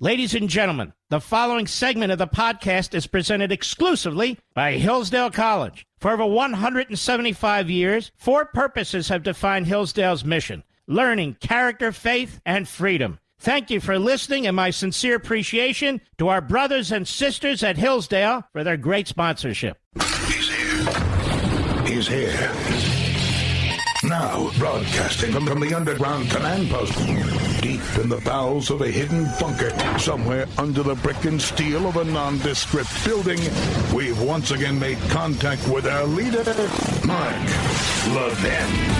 Ladies and gentlemen, the following segment of the podcast is presented exclusively by Hillsdale College. For over 175 years, four purposes have defined Hillsdale's mission: learning, character, faith, and freedom. Thank you for listening, and my sincere appreciation to our brothers and sisters at Hillsdale for their great sponsorship. He's here. He's here. Now, broadcasting from the underground command post, deep in the bowels of a hidden bunker, somewhere under the brick and steel of a nondescript building, we've once again made contact with our leader, Mark Levin.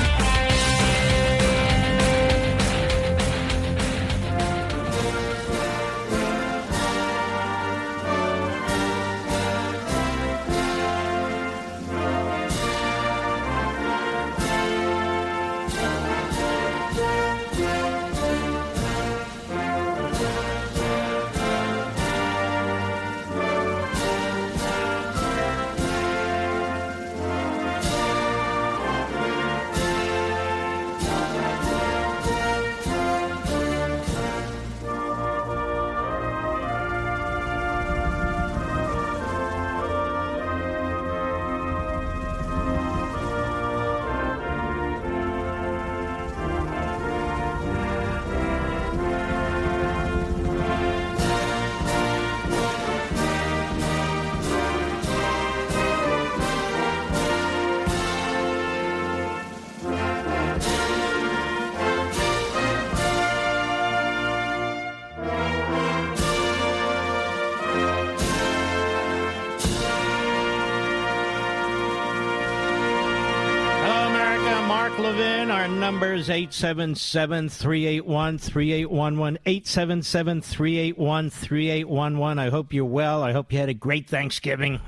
Levin, our numbers 877-381-3811, 877-381-3811. I hope you're well. I hope you had a great Thanksgiving.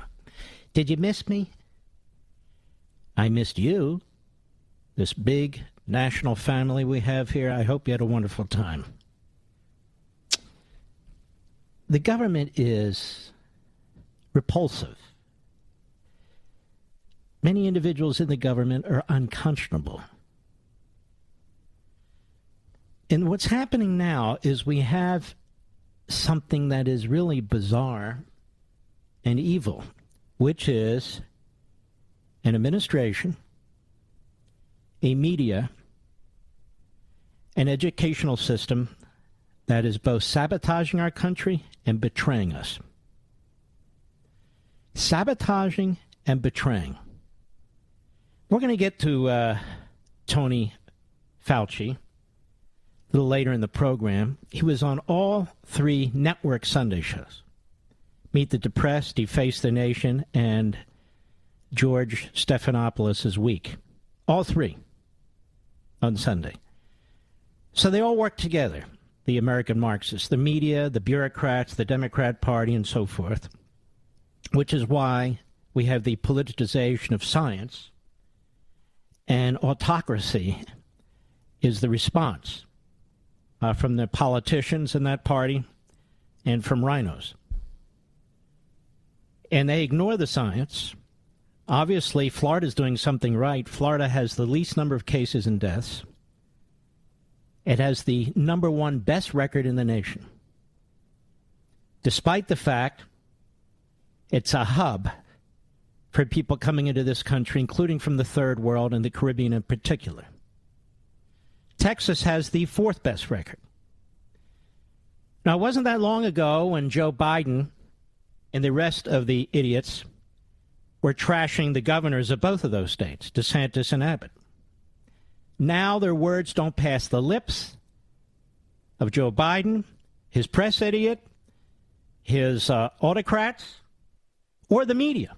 Did you miss me? I missed you. This big national family we have here. I hope you had a wonderful time. The government is repulsive. Many individuals in the government are unconscionable. And what's happening now is we have something that is really bizarre and evil, which is an administration, a media, an educational system that is both sabotaging our country and betraying us. Sabotaging and betraying. We're going to get to Tony Fauci a little later in the program. He was on all three network Sunday shows: Meet the Depressed, Deface the Nation, and George Stephanopoulos' Week. All three on Sunday. So they all work together, the American Marxists, the media, the bureaucrats, the Democrat Party, and so forth, which is why we have the politicization of science. And autocracy is the response from the politicians in that party and from rhinos. And they ignore the science. Obviously, Florida's doing something right. Florida has the least number of cases and deaths. It has the number one best record in the nation. Despite the fact it's a hub for people coming into this country, including from the third world and the Caribbean in particular. Texas has the fourth best record. Now, it wasn't that long ago when Joe Biden and the rest of the idiots were trashing the governors of both of those states, DeSantis and Abbott. Now their words don't pass the lips of Joe Biden, his press idiot, his autocrats, or the media.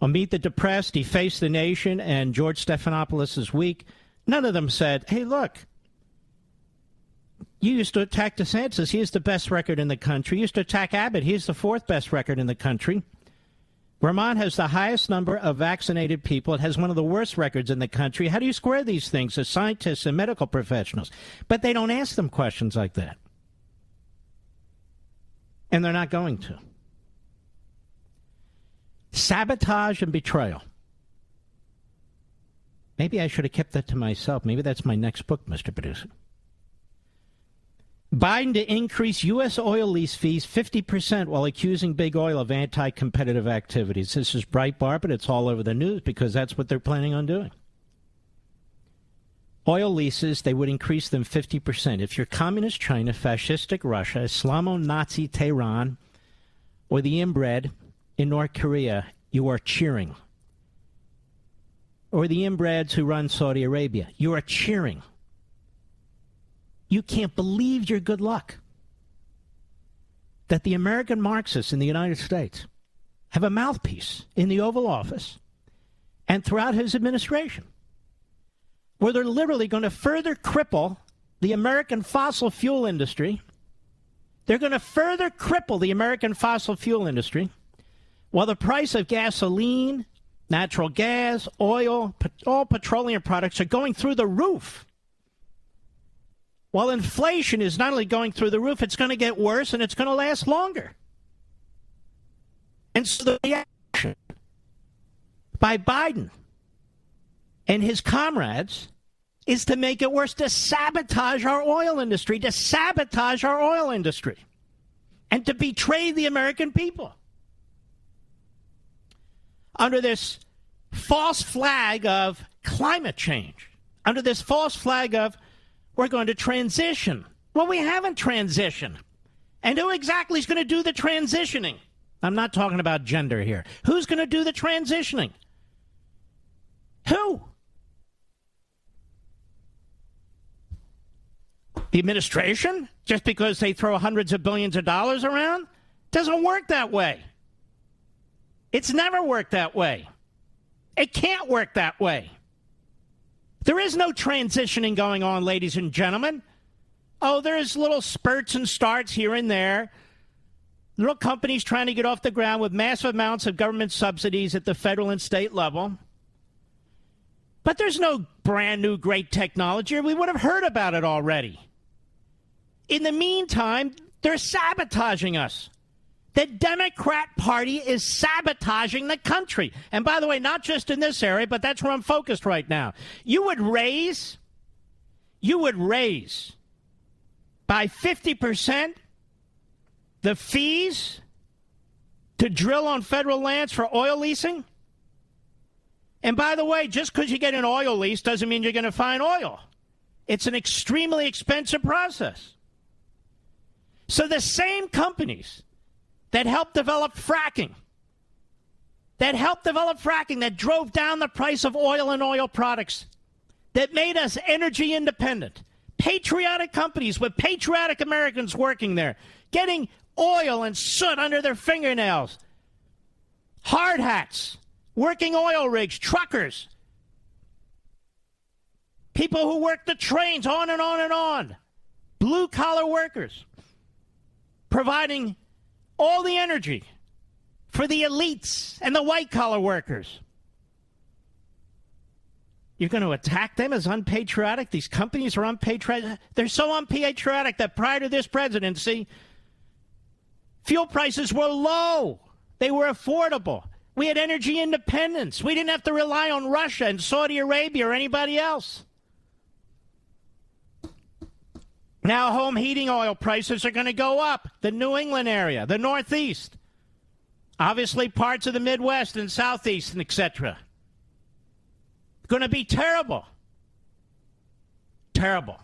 On Meet the Depressed, Deface the Nation, and George Stephanopoulos' Week, none of them said, hey, look, you used to attack DeSantis. He has the best record in the country. You used to attack Abbott. He has the fourth best record in the country. Vermont has the highest number of vaccinated people. It has one of the worst records in the country. How do you square these things as scientists and medical professionals? But they don't ask them questions like that. And they're not going to. Sabotage and betrayal. Maybe I should have kept that to myself. Maybe that's my next book, Mr. Producer. Biden to increase U.S. oil lease fees 50% while accusing big oil of anti-competitive activities. This is Breitbart, but it's all over the news because that's what they're planning on doing. Oil leases, they would increase them 50%. If you're communist China, fascistic Russia, Islamo-Nazi Tehran, or the inbred in North Korea, you are cheering. Or the inbreds who run Saudi Arabia, you are cheering. You can't believe your good luck that the American Marxists in the United States have a mouthpiece in the Oval Office and throughout his administration, where they're literally going to further cripple the American fossil fuel industry. They're going to further cripple the American fossil fuel industry while the price of gasoline, natural gas, oil, all petroleum products are going through the roof. While inflation is not only going through the roof, it's going to get worse and it's going to last longer. And so the reaction by Biden and his comrades is to make it worse, to sabotage our oil industry, and to betray the American people. Under this false flag of climate change, under this false flag of we're going to transition. Well, we haven't transitioned. And who exactly is going to do the transitioning? I'm not talking about gender here. Who's going to do the transitioning? Who? The administration? Just because they throw hundreds of billions of dollars around? Doesn't work that way. It's never worked that way. It can't work that way. There is no transitioning going on, ladies and gentlemen. Oh, there's little spurts and starts here and there. Little companies trying to get off the ground with massive amounts of government subsidies at the federal and state level. But there's no brand new great technology. We would have heard about it already. In the meantime, they're sabotaging us. The Democrat Party is sabotaging the country. And by the way, not just in this area, but that's where I'm focused right now. You would raise by 50% the fees to drill on federal lands for oil leasing? And by the way, just because you get an oil lease doesn't mean you're going to find oil. It's an extremely expensive process. So the same companies that helped develop fracking, that drove down the price of oil and oil products, that made us energy independent, patriotic companies with patriotic Americans working there, getting oil and soot under their fingernails, hard hats, working oil rigs, truckers, people who work the trains, on and on and on, blue-collar workers, providing all the energy for the elites and the white-collar workers. You're going to attack them as unpatriotic? These companies are unpatriotic. They're so unpatriotic that prior to this presidency, fuel prices were low. They were affordable. We had energy independence. We didn't have to rely on Russia and Saudi Arabia or anybody else. Now home heating oil prices are going to go up. The New England area, the Northeast, obviously parts of the Midwest and Southeast, and etc. Going to be terrible. Terrible.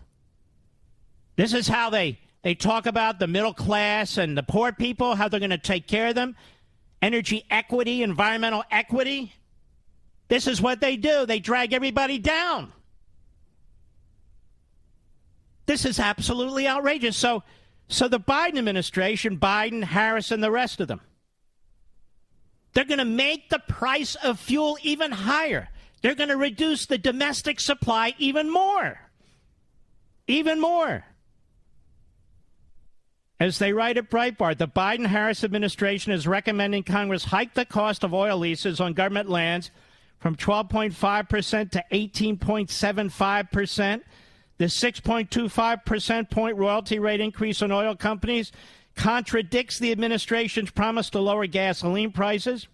This is how they talk about the middle class and the poor people, how they're going to take care of them. Energy equity, environmental equity. This is what they do. They drag everybody down. This is absolutely outrageous. So the Biden administration, Biden, Harris, and the rest of them, they're going to make the price of fuel even higher. They're going to reduce the domestic supply even more. Even more. As they write at Breitbart, the Biden-Harris administration is recommending Congress hike the cost of oil leases on government lands from 12.5% to 18.75%. The 6.25% point royalty rate increase on oil companies contradicts the administration's promise to lower gasoline prices.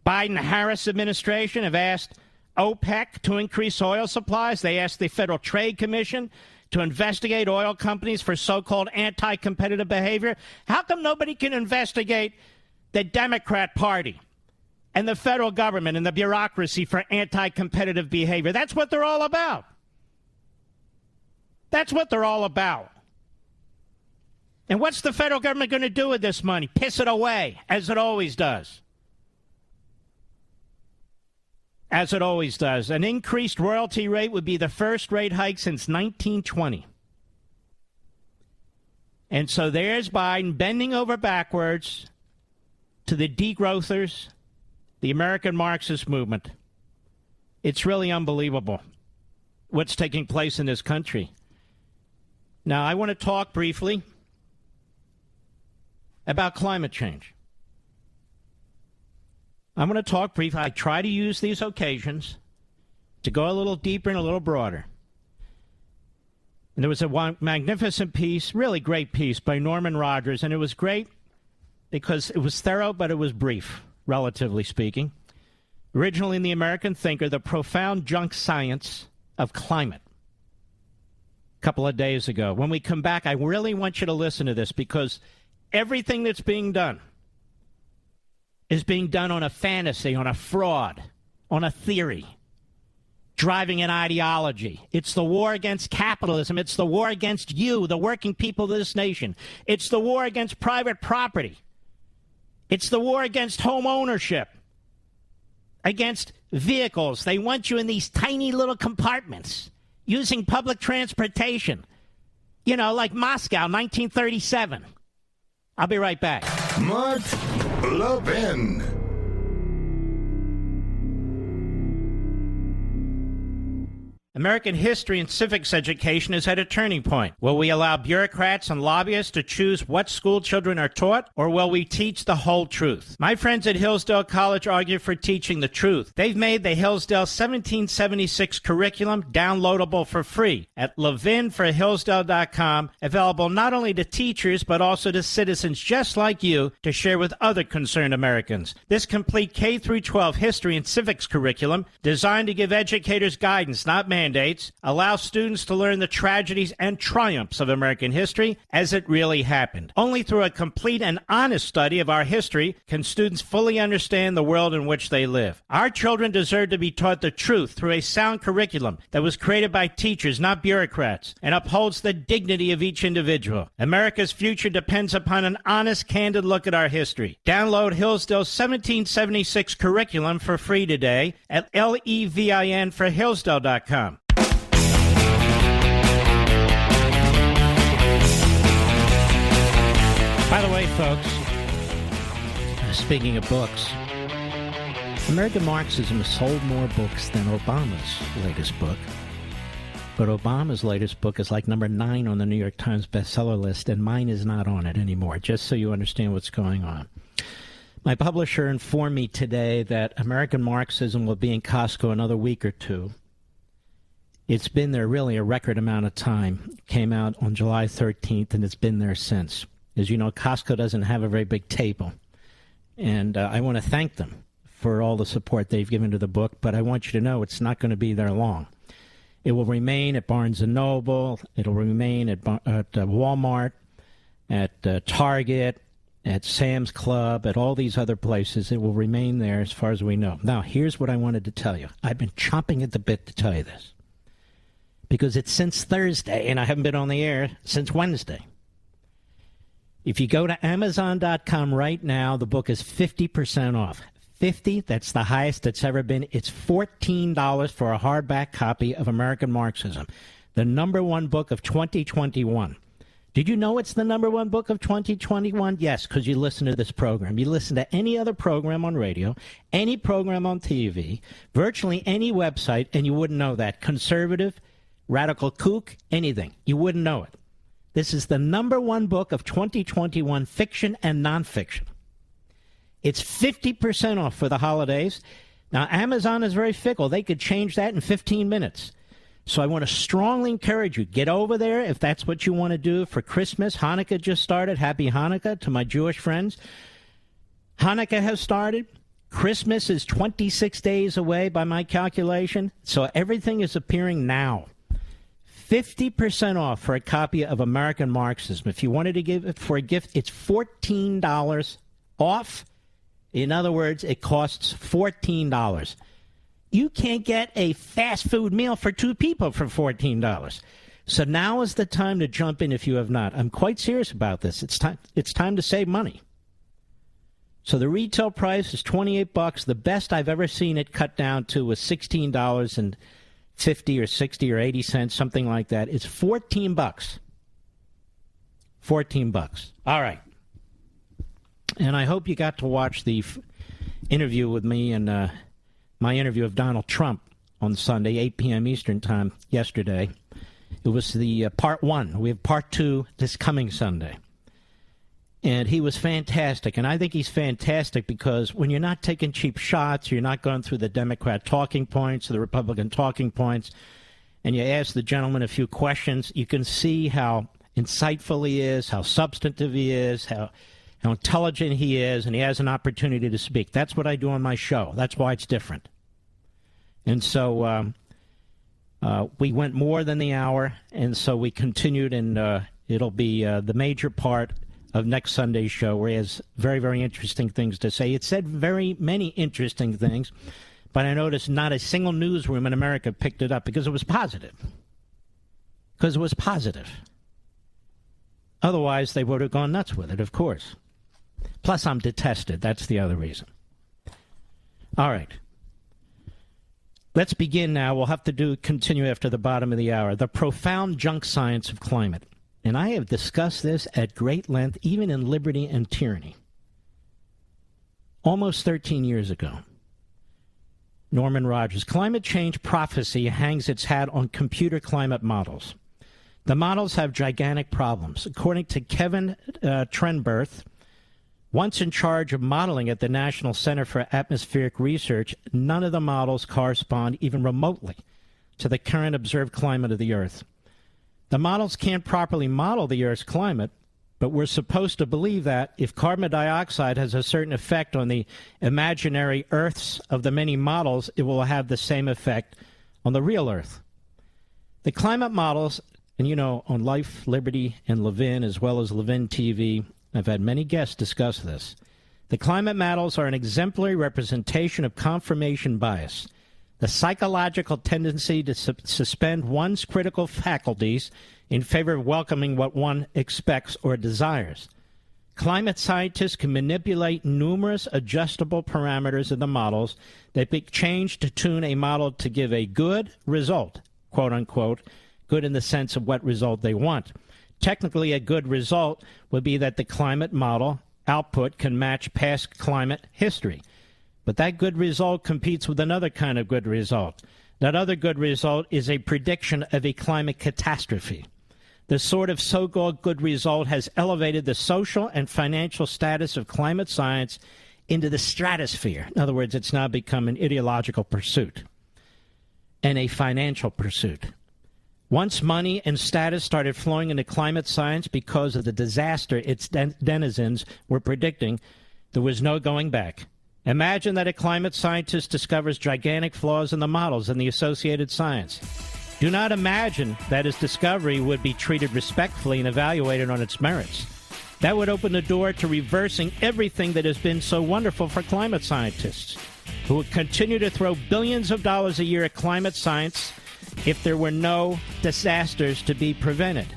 Biden-Harris administration have asked OPEC to increase oil supplies. They asked the Federal Trade Commission to investigate oil companies for so-called anti-competitive behavior. How come nobody can investigate the Democrat Party and the federal government and the bureaucracy for anti-competitive behavior? That's what they're all about. That's what they're all about. And what's the federal government going to do with this money? Piss it away, as it always does. As it always does. An increased royalty rate would be the first rate hike since 1920. And so there's Biden bending over backwards to the degrowthers, the American Marxist movement. It's really unbelievable what's taking place in this country. Now, I want to talk briefly about climate change. I'm going to talk briefly. I try to use these occasions to go a little deeper and a little broader. And there was a magnificent piece, really great piece by Norman Rogers, and it was great because it was thorough, but it was brief, relatively speaking. Originally in the American Thinker, The Profound Junk Science of Climate, a couple of days ago. When we come back, I really want you to listen to this because everything that's being done is being done on a fantasy, on a fraud, on a theory, driving an ideology. It's the war against capitalism. It's the war against you, the working people of this nation. It's the war against private property. It's the war against home ownership, against vehicles. They want you in these tiny little compartments, using public transportation, you know, like Moscow, 1937. I'll be right back. Mark Levin. American history and civics education is at a turning point. Will we allow bureaucrats and lobbyists to choose what school children are taught, or will we teach the whole truth? My friends at Hillsdale College argue for teaching the truth. They've made the Hillsdale 1776 curriculum downloadable for free at ləヴɪn4hillsdale.com, available not only to teachers but also to citizens just like you to share with other concerned Americans. This complete K-12 history and civics curriculum, designed to give educators guidance, not mandates, allows students to learn the tragedies and triumphs of American history as it really happened. Only through a complete and honest study of our history can students fully understand the world in which they live. Our children deserve to be taught the truth through a sound curriculum that was created by teachers, not bureaucrats, and upholds the dignity of each individual. America's future depends upon an honest, candid look at our history. Download Hillsdale's 1776 curriculum for free today at ləヴɪn4hillsdale.com. By the way, folks, speaking of books, American Marxism has sold more books than Obama's latest book. But Obama's latest book is like number 9 on the New York Times bestseller list, and mine is not on it anymore, just so you understand what's going on. My publisher informed me today that American Marxism will be in Costco another week or two. It's been there really a record amount of time. It came out on July 13th, and it's been there since. As you know, Costco doesn't have a very big table, and I want to thank them for all the support they've given to the book, but I want you to know it's not going to be there long. It will remain at Barnes & Noble, it'll remain at Walmart, at Target, at Sam's Club, at all these other places. It will remain there as far as we know. Now, here's what I wanted to tell you. I've been chomping at the bit to tell you this, because it's since Thursday, and I haven't been on the air since Wednesday. If you go to Amazon.com right now, the book is 50% off. 50, that's the highest it's ever been. It's $14 for a hardback copy of American Marxism, the number one book of 2021. Did you know it's the number one book of 2021? Yes, because you listen to this program. You listen to any other program on radio, any program on TV, virtually any website, and you wouldn't know that. Conservative, radical kook, anything. You wouldn't know it. This is the number one book of 2021, fiction and nonfiction. It's 50% off for the holidays. Now, Amazon is very fickle. They could change that in 15 minutes. So I want to strongly encourage you, get over there if that's what you want to do for Christmas. Hanukkah just started. Happy Hanukkah to my Jewish friends. Hanukkah has started. Christmas is 26 days away by my calculation. So everything is appearing now. 50% off for a copy of American Marxism. If you wanted to give it for a gift, it's $14 off. In other words, it costs $14. You can't get a fast food meal for two people for $14. So now is the time to jump in if you have not. I'm quite serious about this. It's time to save money. So the retail price is $28. The best I've ever seen it cut down to was $16.50 or 60 or 80 cents, something like that. It's $14. $14. All right. And I hope you got to watch the interview with me and my interview of Donald Trump on Sunday, 8 p.m. Eastern Time yesterday. It was the part one. We have part two this coming Sunday. And he was fantastic. And I think he's fantastic because when you're not taking cheap shots, you're not going through the Democrat talking points or the Republican talking points, and you ask the gentleman a few questions, you can see how insightful he is, how substantive he is, how intelligent he is, and he has an opportunity to speak. That's what I do on my show. That's why it's different. And so we went more than the hour, and so we continued, and it'll be the major part of next Sunday's show, where he has very, very interesting things to say. It said very many interesting things, but I noticed not a single newsroom in America picked it up because it was positive. Because it was positive. Otherwise, they would have gone nuts with it, of course. Plus, I'm detested. That's the other reason. All right. Let's begin now. We'll have to continue after the bottom of the hour. The profound junk science of climate. And I have discussed this at great length, even in Liberty and Tyranny. Almost 13 years ago. Norman Rogers. Climate change prophecy hangs its hat on computer climate models. The models have gigantic problems. According to Kevin Trenberth, once in charge of modeling at the National Center for Atmospheric Research, none of the models correspond even remotely to the current observed climate of the Earth. The models can't properly model the Earth's climate, but we're supposed to believe that if carbon dioxide has a certain effect on the imaginary Earths of the many models, it will have the same effect on the real Earth. The climate models, and you know, on Life, Liberty, and Levin, as well as Levin TV, I've had many guests discuss this. The climate models are an exemplary representation of confirmation bias, the psychological tendency to suspend one's critical faculties in favor of welcoming what one expects or desires. Climate scientists can manipulate numerous adjustable parameters of the models that be changed to tune a model to give a good result, quote unquote, good in the sense of what result they want. Technically, a good result would be that the climate model output can match past climate history. But that good result competes with another kind of good result. That other good result is a prediction of a climate catastrophe. The sort of so-called good result has elevated the social and financial status of climate science into the stratosphere. In other words, it's now become an ideological pursuit and a financial pursuit. Once money and status started flowing into climate science because of the disaster its denizens were predicting, there was no going back. Imagine that a climate scientist discovers gigantic flaws in the models and the associated science. Do not imagine that his discovery would be treated respectfully and evaluated on its merits. That would open the door to reversing everything that has been so wonderful for climate scientists, who would continue to throw billions of dollars a year at climate science if there were no disasters to be prevented.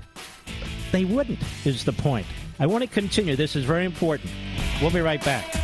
They wouldn't, is the point. I want to continue. This is very important. We'll be right back.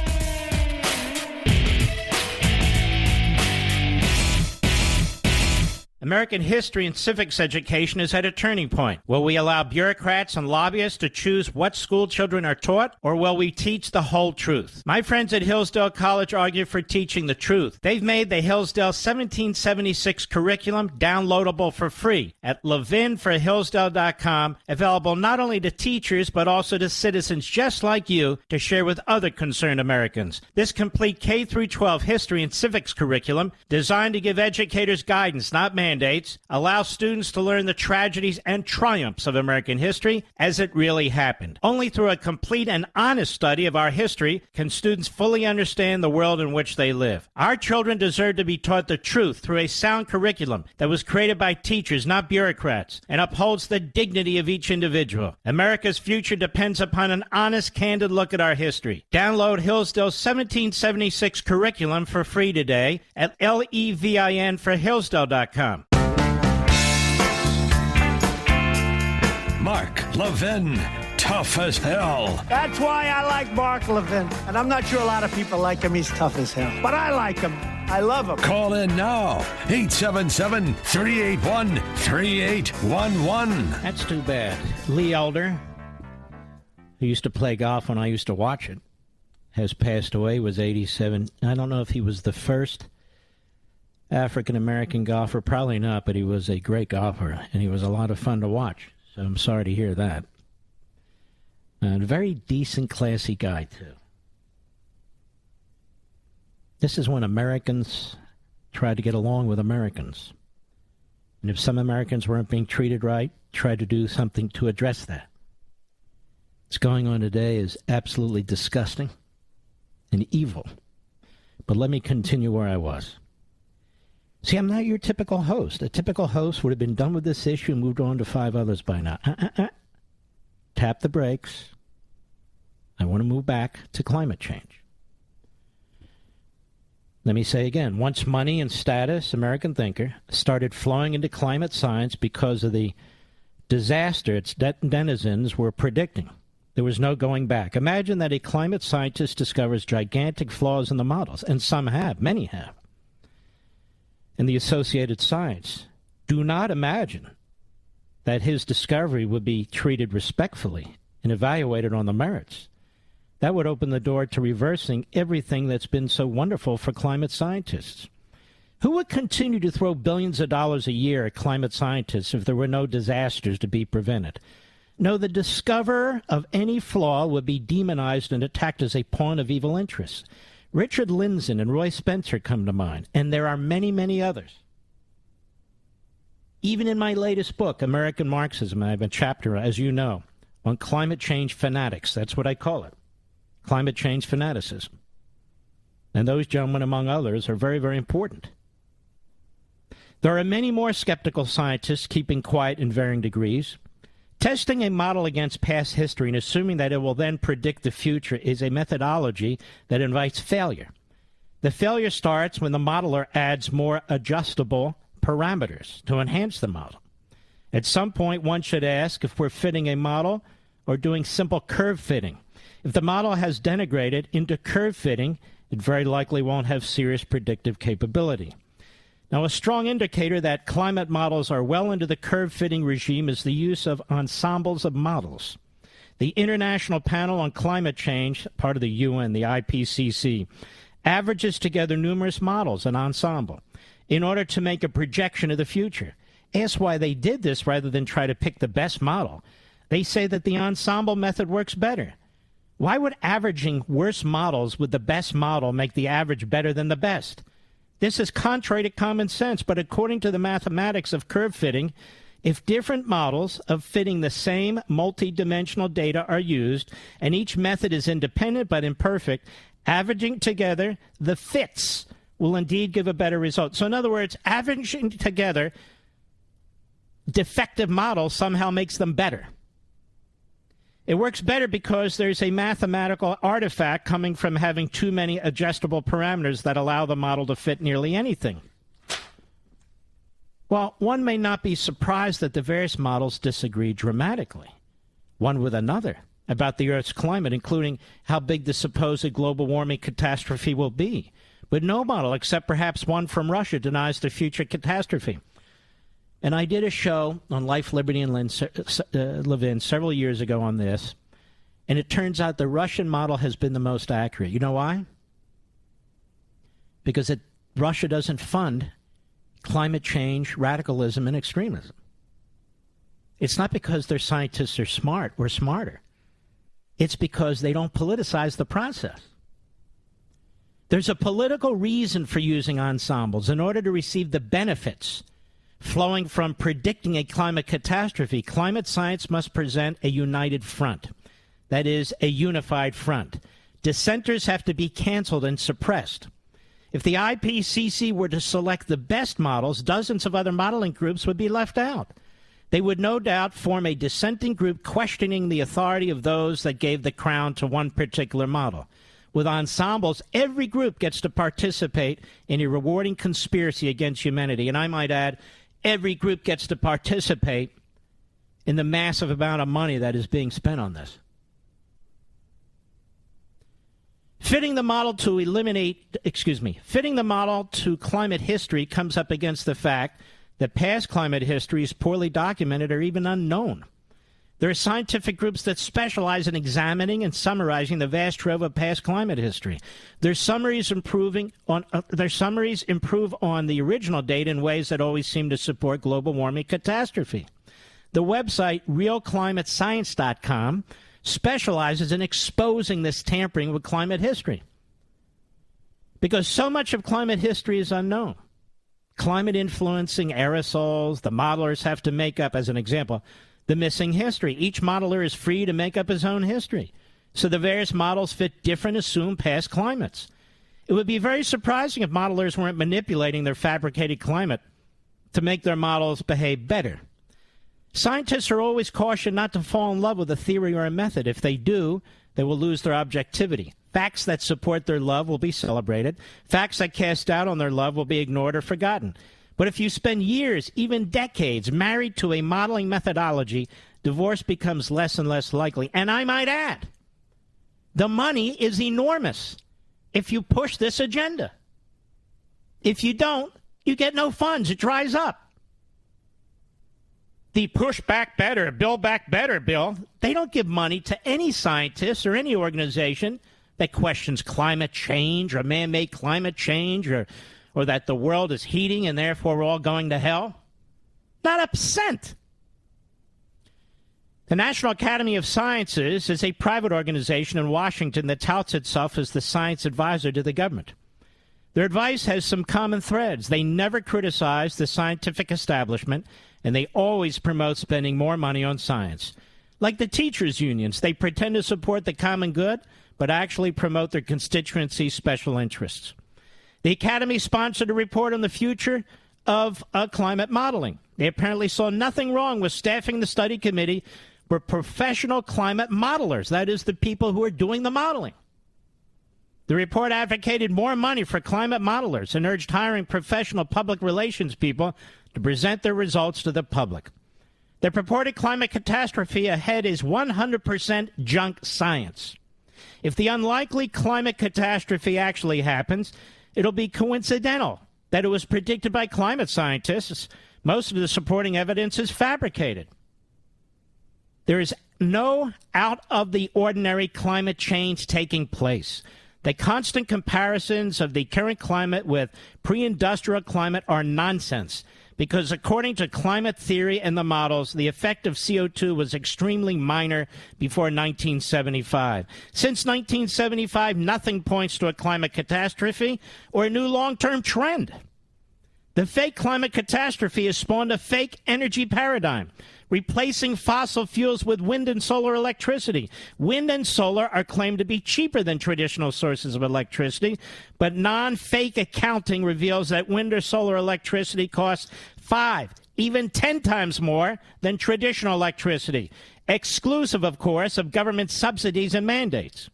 American history and civics education is at a turning point. Will we allow bureaucrats and lobbyists to choose what school children are taught, or will we teach the whole truth? My friends at Hillsdale College argue for teaching the truth. They've made the Hillsdale 1776 curriculum downloadable for free at levinforhillsdale.com, available not only to teachers but also to citizens just like you to share with other concerned Americans. This complete K-12 history and civics curriculum, designed to give educators guidance, not mandate, mandates allow students to learn the tragedies and triumphs of American history as it really happened. Only through a complete and honest study of our history can students fully understand the world in which they live. Our children deserve to be taught the truth through a sound curriculum that was created by teachers, not bureaucrats, and upholds the dignity of each individual. America's future depends upon an honest, candid look at our history. Download Hillsdale's 1776 curriculum for free today at LEVIN4Hillsdale.com. Mark Levin, tough as hell. That's why I like Mark Levin. And I'm not sure a lot of people like him. He's tough as hell. But I like him. I love him. Call in now. 877-381-3811. That's too bad. Lee Elder, who used to play golf when I used to watch it, has passed away, was 87. I don't know if he was the first African-American golfer. Probably not, but he was a great golfer, and he was a lot of fun to watch. So I'm sorry to hear that. A very decent, classy guy, too. This is when Americans tried to get along with Americans. And if some Americans weren't being treated right, tried to do something to address that. What's going on today is absolutely disgusting and evil. But let me continue where I was. See, I'm not your typical host. A typical host would have been done with this issue and moved on to 5 others by now. Tap the brakes. I want to move back to climate change. Let me say again, once money and status, American thinker, started flowing into climate science because of the disaster its denizens were predicting, there was no going back. Imagine that a climate scientist discovers gigantic flaws in the models, and some have, many have, in the associated science. Do not imagine that his discovery would be treated respectfully and evaluated on the merits. That would open the door to reversing everything that's been so wonderful for climate scientists. Who would continue to throw billions of dollars a year at climate scientists if there were no disasters to be prevented? No, the discoverer of any flaw would be demonized and attacked as a pawn of evil interests. Richard Lindzen and Roy Spencer come to mind, and there are many, many others. Even in my latest book, American Marxism, I have a chapter, as you know, on climate change fanatics. That's what I call it. Climate change fanaticism. And those gentlemen, among others, are very, very important. There are many more skeptical scientists keeping quiet in varying degrees. Testing a model against past history and assuming that it will then predict the future is a methodology that invites failure. The failure starts when the modeler adds more adjustable parameters to enhance the model. At some point, one should ask if we're fitting a model or doing simple curve fitting. If the model has denigrated into curve fitting, it very likely won't have serious predictive capability. Now, a strong indicator that climate models are well into the curve-fitting regime is the use of ensembles of models. The International Panel on Climate Change, part of the UN, the IPCC, averages together numerous models, an ensemble, in order to make a projection of the future. Ask why they did this rather than try to pick the best model. They say that the ensemble method works better. Why would averaging worse models with the best model make the average better than the best? This is contrary to common sense, but according to the mathematics of curve fitting, if different models of fitting the same multidimensional data are used, and each method is independent but imperfect, averaging together the fits will indeed give a better result. So in other words, averaging together defective models somehow makes them better. It works better because there's a mathematical artifact coming from having too many adjustable parameters that allow the model to fit nearly anything. Well, one may not be surprised that the various models disagree dramatically, one with another, about the Earth's climate, including how big the supposed global warming catastrophe will be. But no model, except perhaps one from Russia, denies the future catastrophe. And I did a show on Life, Liberty, and Levin several years ago on this, and it turns out the Russian model has been the most accurate. You know why? Because Russia doesn't fund climate change, radicalism, and extremism. It's not because their scientists are smart or smarter. It's because they don't politicize the process. There's a political reason for using ensembles in order to receive the benefits flowing from predicting a climate catastrophe, climate science must present a united front. That is, a unified front. Dissenters have to be canceled and suppressed. If the IPCC were to select the best models, dozens of other modeling groups would be left out. They would no doubt form a dissenting group questioning the authority of those that gave the crown to one particular model. With ensembles, every group gets to participate in a rewarding conspiracy against humanity. And I might add, every group gets to participate in the massive amount of money that is being spent on this. Fitting the model to climate history comes up against the fact that past climate history is poorly documented or even unknown. There are scientific groups that specialize in examining and summarizing the vast trove of past climate history. Their summaries improve on the original data in ways that always seem to support global warming catastrophe. The website realclimatescience.com specializes in exposing this tampering with climate history, because so much of climate history is unknown. Climate influencing aerosols, the modelers have to make up, as an example, the missing history. Each modeler is free to make up his own history. So the various models fit different assumed past climates. It would be very surprising if modelers weren't manipulating their fabricated climate to make their models behave better. Scientists are always cautioned not to fall in love with a theory or a method. If they do, they will lose their objectivity. Facts that support their love will be celebrated. Facts that cast doubt on their love will be ignored or forgotten. But if you spend years, even decades, married to a modeling methodology, divorce becomes less and less likely. And I might add, the money is enormous if you push this agenda. If you don't, you get no funds. It dries up. The Push Back Better, Build Back Better bill, they don't give money to any scientist or any organization that questions climate change or man-made climate change or that the world is heating and therefore we're all going to hell. Not a cent. The National Academy of Sciences is a private organization in Washington that touts itself as the science advisor to the government. Their advice has some common threads. They never criticize the scientific establishment, and they always promote spending more money on science. Like the teachers' unions, they pretend to support the common good, but actually promote their constituency's special interests. The Academy sponsored a report on the future of climate modeling. They apparently saw nothing wrong with staffing the study committee with professional climate modelers, that is, the people who are doing the modeling. The report advocated more money for climate modelers and urged hiring professional public relations people to present their results to the public. The purported climate catastrophe ahead is 100% junk science. If the unlikely climate catastrophe actually happens, it'll be coincidental that it was predicted by climate scientists. Most of the supporting evidence is fabricated. There is no out-of-the-ordinary climate change taking place. The constant comparisons of the current climate with pre-industrial climate are nonsense, because according to climate theory and the models, the effect of CO2 was extremely minor before 1975. Since 1975, nothing points to a climate catastrophe or a new long-term trend. The fake climate catastrophe has spawned a fake energy paradigm, replacing fossil fuels with wind and solar electricity. Wind and solar are claimed to be cheaper than traditional sources of electricity, but non-fake accounting reveals that wind or solar electricity costs 5, even 10 times more than traditional electricity, exclusive, of course, of government subsidies and mandates.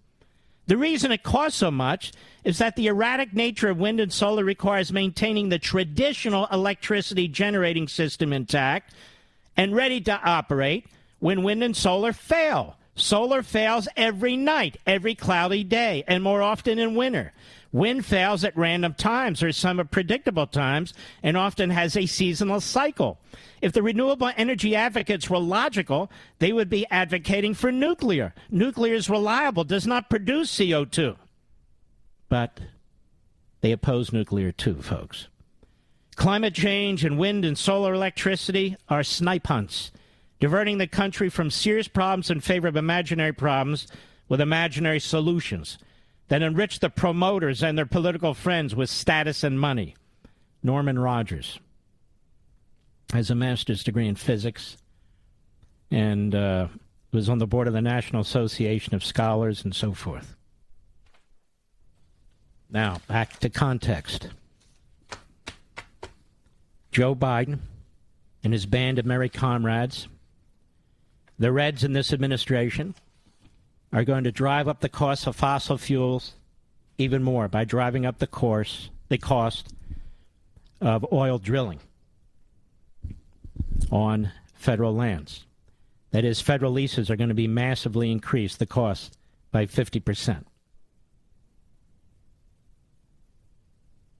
The reason it costs so much is that the erratic nature of wind and solar requires maintaining the traditional electricity generating system intact and ready to operate when wind and solar fail. Solar fails every night, every cloudy day, and more often in winter. Wind fails at random times or some at predictable times and often has a seasonal cycle. If the renewable energy advocates were logical, they would be advocating for nuclear. Nuclear is reliable, does not produce CO2. But they oppose nuclear too, folks. Climate change and wind and solar electricity are snipe hunts, diverting the country from serious problems in favor of imaginary problems with imaginary solutions that enrich the promoters and their political friends with status and money. Norman Rogers. has a master's degree in physics and was on the board of the National Association of Scholars and so forth. Now, back to context. Joe Biden and his band of merry comrades, the Reds in this administration, are going to drive up the cost of fossil fuels even more by driving up the cost of oil drilling on federal lands. That is, federal leases are going to be massively increased, the cost by 50%.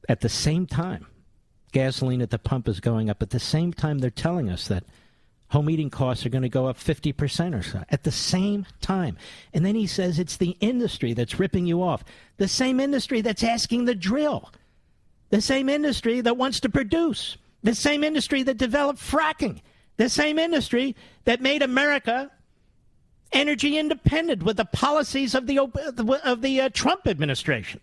At the same time, gasoline at the pump is going up. At the same time, they're telling us that home heating costs are going to go up 50% or so. At the same time. And then he says it's the industry that's ripping you off. The same industry that's asking to drill. The same industry that wants to produce. The same industry that developed fracking. The same industry that made America energy independent with the policies of the Trump administration.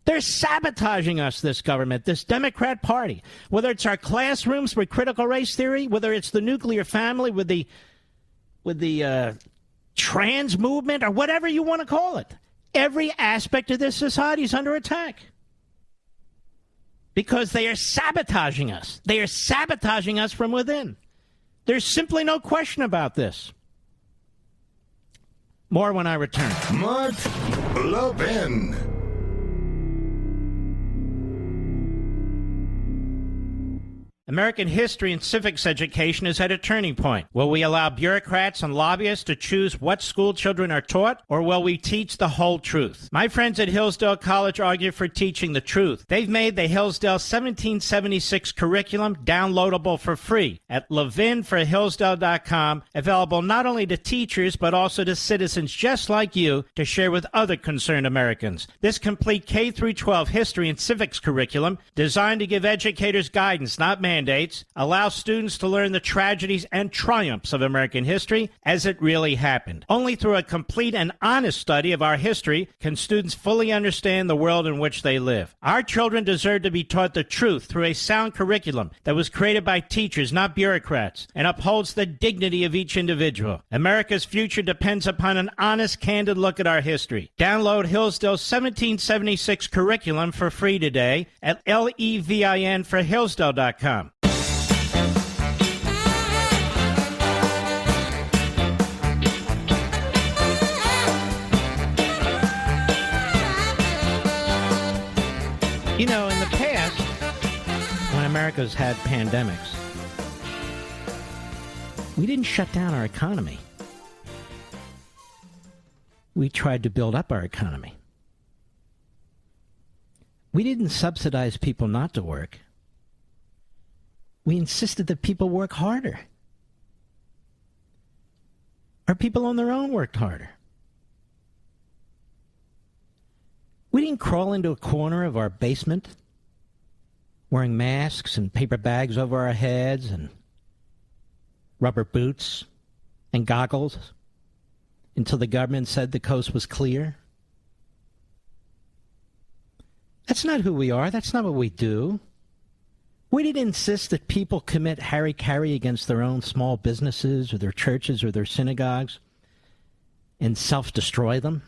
They're sabotaging us, this government, this Democrat Party. Whether it's our classrooms with critical race theory, whether it's the nuclear family with the trans movement, or whatever you want to call it. Every aspect of this society is under attack. Because they are sabotaging us. They are sabotaging us from within. There's simply no question about this. More when I return. Mark Levin. American history and civics education is at a turning point. Will we allow bureaucrats and lobbyists to choose what school children are taught, or will we teach the whole truth? My friends at Hillsdale College argue for teaching the truth. They've made the Hillsdale 1776 curriculum downloadable for free at ləʻvɪn4hillsdale.com, available not only to teachers but also to citizens just like you to share with other concerned Americans. This complete K-12 history and civics curriculum, designed to give educators guidance, not mandates, allows students to learn the tragedies and triumphs of American history as it really happened. Only through a complete and honest study of our history can students fully understand the world in which they live. Our children deserve to be taught the truth through a sound curriculum that was created by teachers, not bureaucrats, and upholds the dignity of each individual. America's future depends upon an honest, candid look at our history. Download Hillsdale's 1776 curriculum for free today at ləʻvɪn4hillsdale.com. You know, in the past, when America's had pandemics, we didn't shut down our economy. We tried to build up our economy. We didn't subsidize people not to work. We insisted that people work harder. Our people on their own worked harder. We didn't crawl into a corner of our basement wearing masks and paper bags over our heads and rubber boots and goggles until the government said the coast was clear. That's not who we are. That's not what we do. We didn't insist that people commit hara-kiri against their own small businesses or their churches or their synagogues and self-destroy them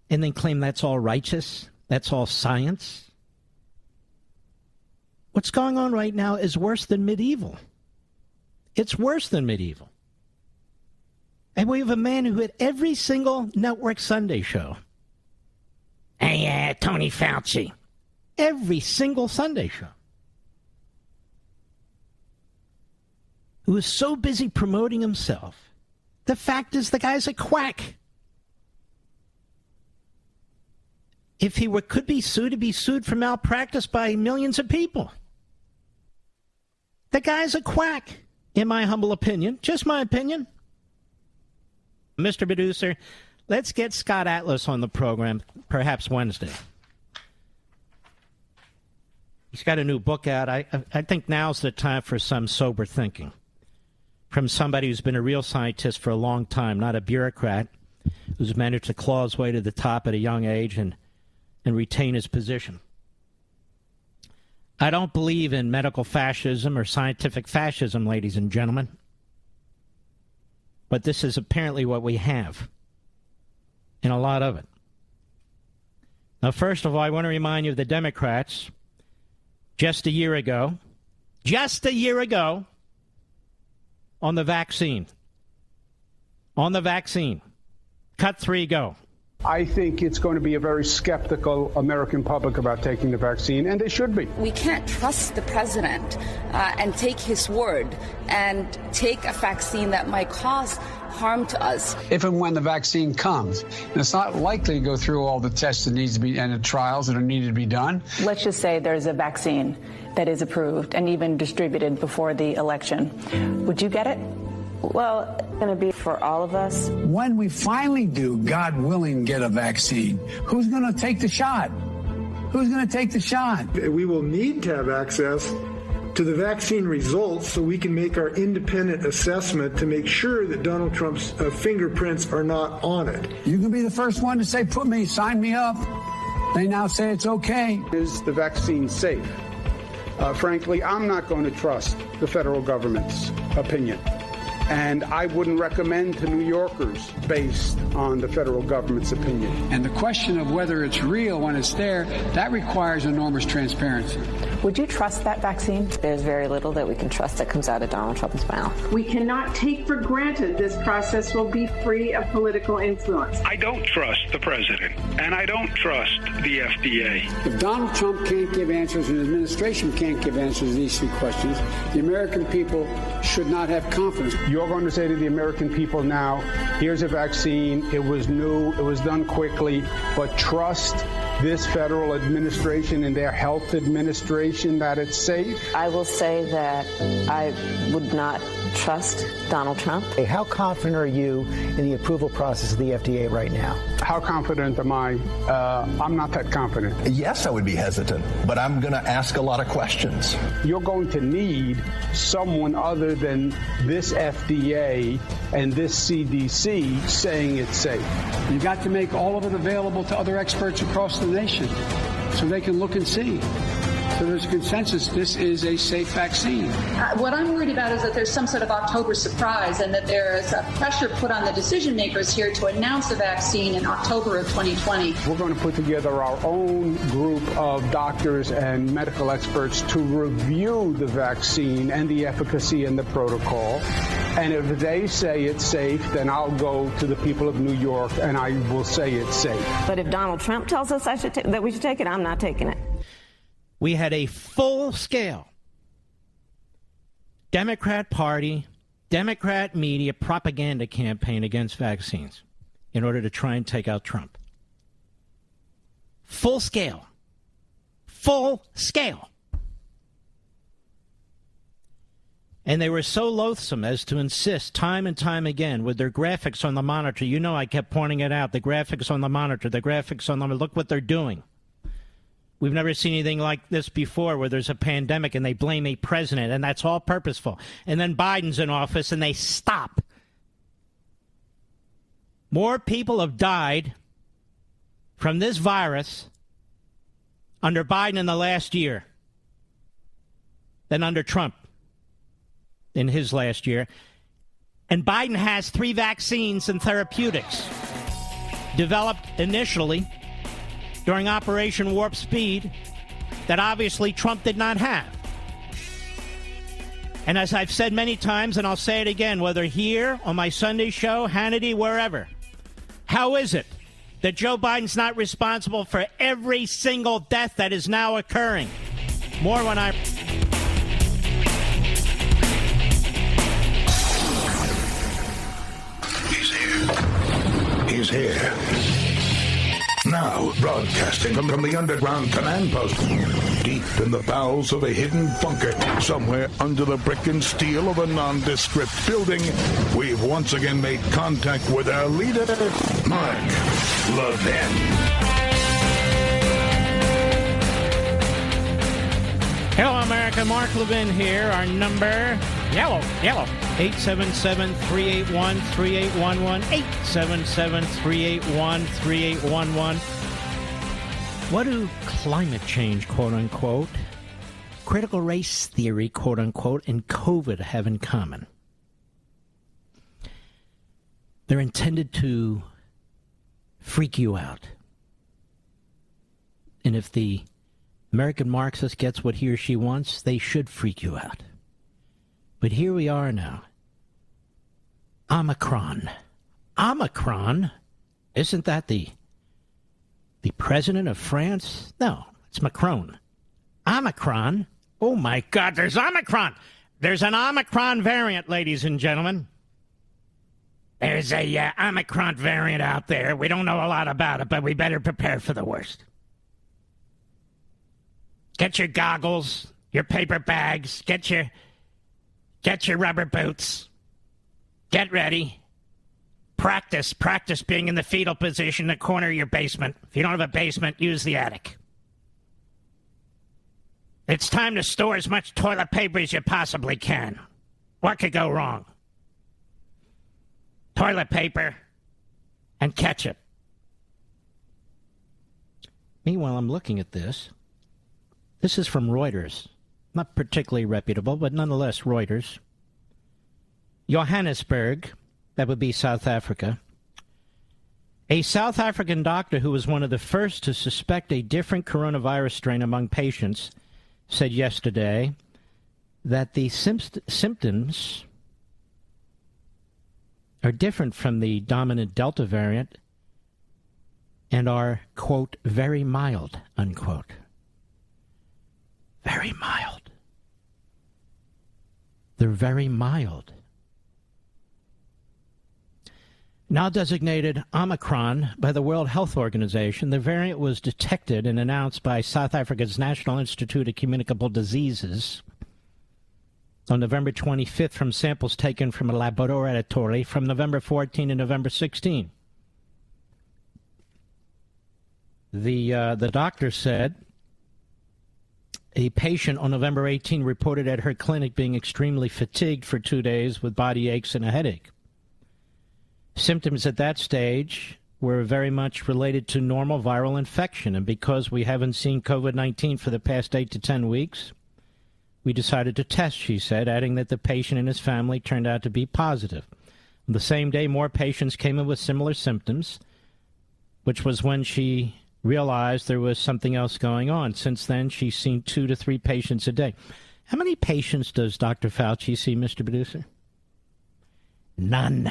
and then claim that's all righteous, that's all science. What's going on right now is worse than medieval. It's worse than medieval. And we have a man who had every single network Sunday show. Hey, Tony Fauci. Every single Sunday show. Who was so busy promoting himself. The fact is the guy's a quack. If he could be sued, he'd be sued for malpractice by millions of people. The guy's a quack, in my humble opinion. Just my opinion. Mr. Producer, let's get Scott Atlas on the program, perhaps Wednesday. He's got a new book out. I think now's the time for some sober thinking from somebody who's been a real scientist for a long time, not a bureaucrat who's managed to claw his way to the top at a young age and retain his position. I don't believe in medical fascism or scientific fascism, ladies and gentlemen. But this is apparently what we have, and a lot of it. Now, first of all, I want to remind you of the Democrats just a year ago, on the vaccine. Cut 3, go. I think it's going to be a very skeptical American public about taking the vaccine, and they should be. We can't trust the president and take his word and take a vaccine that might cause harm to us. If and when the vaccine comes, and it's not likely to go through all the tests that needs to be and the trials that are needed to be done. Let's just say there's a vaccine that is approved and even distributed before the election. Would you get it? Well, it's going to be for all of us. When we finally do, God willing, get a vaccine, who's going to take the shot? Who's going to take the shot? We will need to have access to the vaccine results so we can make our independent assessment to make sure that Donald Trump's fingerprints are not on it. You can be the first one to say, sign me up. They now say it's okay. Is the vaccine safe? Frankly, I'm not going to trust the federal government's opinion. And I wouldn't recommend to New Yorkers based on the federal government's opinion. And the question of whether it's real when it's there, that requires enormous transparency. Would you trust that vaccine? There's very little that we can trust that comes out of Donald Trump's mouth. We cannot take for granted this process will be free of political influence. I don't trust the president, and I don't trust the FDA. If Donald Trump can't give answers and the administration can't give answers to these 3 questions, the American people should not have confidence. You're going to say to the American people now, here's a vaccine, it was new, it was done quickly, but trust this federal administration and their health administration that it's safe? I will say that I would not trust Donald Trump. How confident are you in the approval process of the FDA right now? How confident am I? I'm not that confident. Yes, I would be hesitant, but I'm going to ask a lot of questions. You're going to need someone other than this FDA and this CDC saying it's safe. You got to make all of it available to other experts across the nation so they can look and see. So there's a consensus this is a safe vaccine. What I'm worried about is that there's some sort of October surprise and that there is a pressure put on the decision makers here to announce a vaccine in October of 2020. We're going to put together our own group of doctors and medical experts to review the vaccine and the efficacy and the protocol. And if they say it's safe, then I'll go to the people of New York and I will say it's safe. But if Donald Trump tells us that we should take it, I'm not taking it. We had a full-scale Democrat Party, Democrat media propaganda campaign against vaccines in order to try and take out Trump. Full scale. Full scale. And they were so loathsome as to insist time and time again with their graphics on the monitor. You know I kept pointing it out. The graphics on the monitor, the graphics on the monitor. Look what they're doing. We've never seen anything like this before where there's a pandemic and they blame a president, and that's all purposeful. And then Biden's in office and they stop. More people have died from this virus under Biden in the last year than under Trump in his last year. And Biden has 3 vaccines and therapeutics developed initially during Operation Warp Speed that obviously Trump did not have. And as I've said many times, and I'll say it again, whether here on my Sunday show, Hannity, wherever, how is it that Joe Biden's not responsible for every single death that is now occurring? More when I... He's here. Now, broadcasting from the underground command post, deep in the bowels of a hidden bunker, somewhere under the brick and steel of a nondescript building, we've once again made contact with our leader, Mark Levin. Hello, America. Mark Levin here. Our number, yellow, 877-381-3811, 877-381-3811. What do climate change, quote-unquote, critical race theory, quote unquote, and COVID have in common? They're intended to freak you out. And if the American Marxist gets what he or she wants, they should freak you out. But here we are now. Omicron. Omicron? Isn't that the president of France? No, it's Macron. Omicron? Oh my God, there's Omicron! There's an Omicron variant, ladies and gentlemen. There's a Omicron variant out there. We don't know a lot about it, but we better prepare for the worst. Get your goggles, your paper bags, get your rubber boots. Get ready. Practice being in the fetal position in the corner of your basement. If you don't have a basement, use the attic. It's time to store as much toilet paper as you possibly can. What could go wrong? Toilet paper and ketchup. Meanwhile, I'm looking at this. This is from Reuters. Not particularly reputable, but nonetheless Reuters. Johannesburg, that would be South Africa. A South African doctor who was one of the first to suspect a different coronavirus strain among patients said yesterday that the symptoms are different from the dominant Delta variant and are, quote, very mild, unquote. Very mild. They're very mild. Now designated Omicron by the World Health Organization, the variant was detected and announced by South Africa's National Institute of Communicable Diseases on November 25th from samples taken from a laboratory from November 14 to November 16. The doctor said a patient on November 18 reported at her clinic being extremely fatigued for 2 days with body aches and a headache. Symptoms at that stage were very much related to normal viral infection, and because we haven't seen COVID-19 for the past 8 to 10 weeks, we decided to test, she said, adding that the patient and his family turned out to be positive. On the same day, more patients came in with similar symptoms, which was when she realized there was something else going on. Since then, she's seen 2 to 3 patients a day. How many patients does Dr. Fauci see, Mr. Producer? None.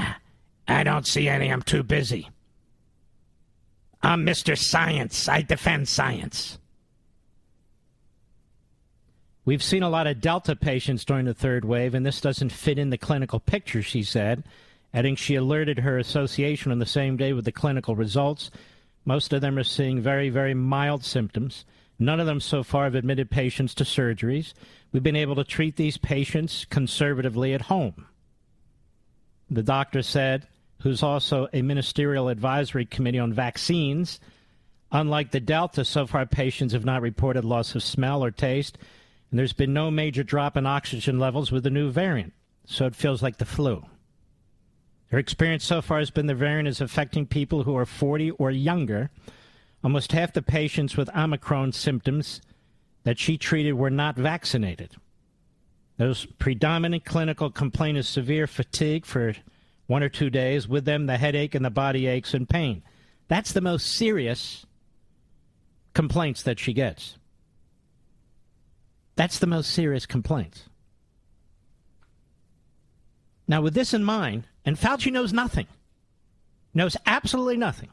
I don't see any. I'm too busy. I'm Mr. Science. I defend science. We've seen a lot of Delta patients during the third wave, and this doesn't fit in the clinical picture, she said, adding she alerted her association on the same day with the clinical results. Most of them are seeing very, very mild symptoms. None of them so far have admitted patients to surgeries. We've been able to treat these patients conservatively at home. The doctor said, who's also a ministerial advisory committee on vaccines, unlike the Delta, so far patients have not reported loss of smell or taste, and there's been no major drop in oxygen levels with the new variant, so it feels like the flu. Her experience so far has been the variant is affecting people who are 40 or younger. Almost half the patients with Omicron symptoms that she treated were not vaccinated. Those predominant clinical complaint is severe fatigue for 1 or 2 days, with them the headache and the body aches and pain. That's the most serious complaints that she gets. That's the most serious complaints. Now, with this in mind, and Fauci knows nothing, knows absolutely nothing.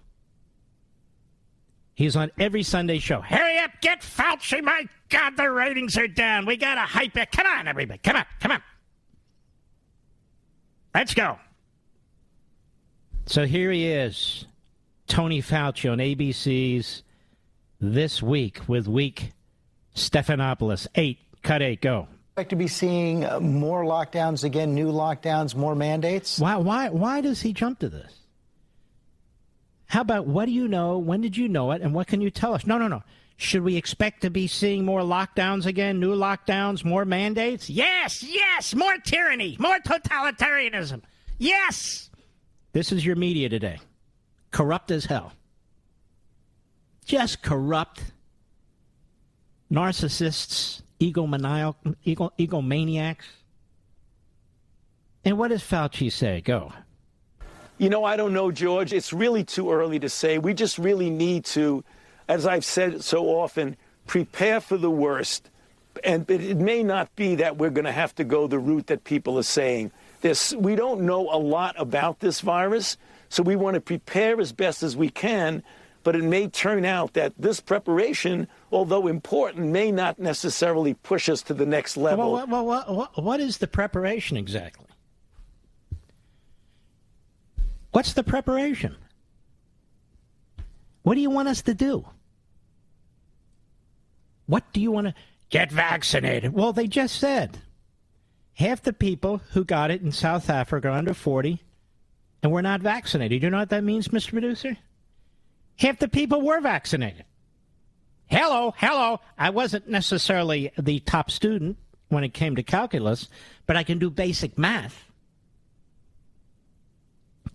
He's on every Sunday show. Hurry up, get Fauci. My God, the ratings are down. We got to hype it. Come on, everybody. Come on. Let's go. So here he is, Tony Fauci on ABC's This Week with Week Stephanopoulos. 8, cut 8, go. Expect to be seeing more lockdowns again, new lockdowns, more mandates? Why does he jump to this? How about what do you know, when did you know it, and what can you tell us? No. Should we expect to be seeing more lockdowns again, new lockdowns, more mandates? Yes, more tyranny, more totalitarianism. Yes! This is your media today. Corrupt as hell. Just corrupt narcissists egomaniacs. And what does Fauci say? Go. You know, I don't know, George. It's really too early to say. We just really need to, as I've said so often, prepare for the worst. And it may not be that we're going to have to go the route that people are saying. We don't know a lot about this virus, so we want to prepare as best as we can. But it may turn out that this preparation, although important, may not necessarily push us to the next level. What is the preparation exactly? What's the preparation? What do you want us to do? What do you want to... Get vaccinated. Well, they just said half the people who got it in South Africa are under 40 and were not vaccinated. You know what that means, Mr. Producer? Half the people were vaccinated. Hello. I wasn't necessarily the top student when it came to calculus, but I can do basic math.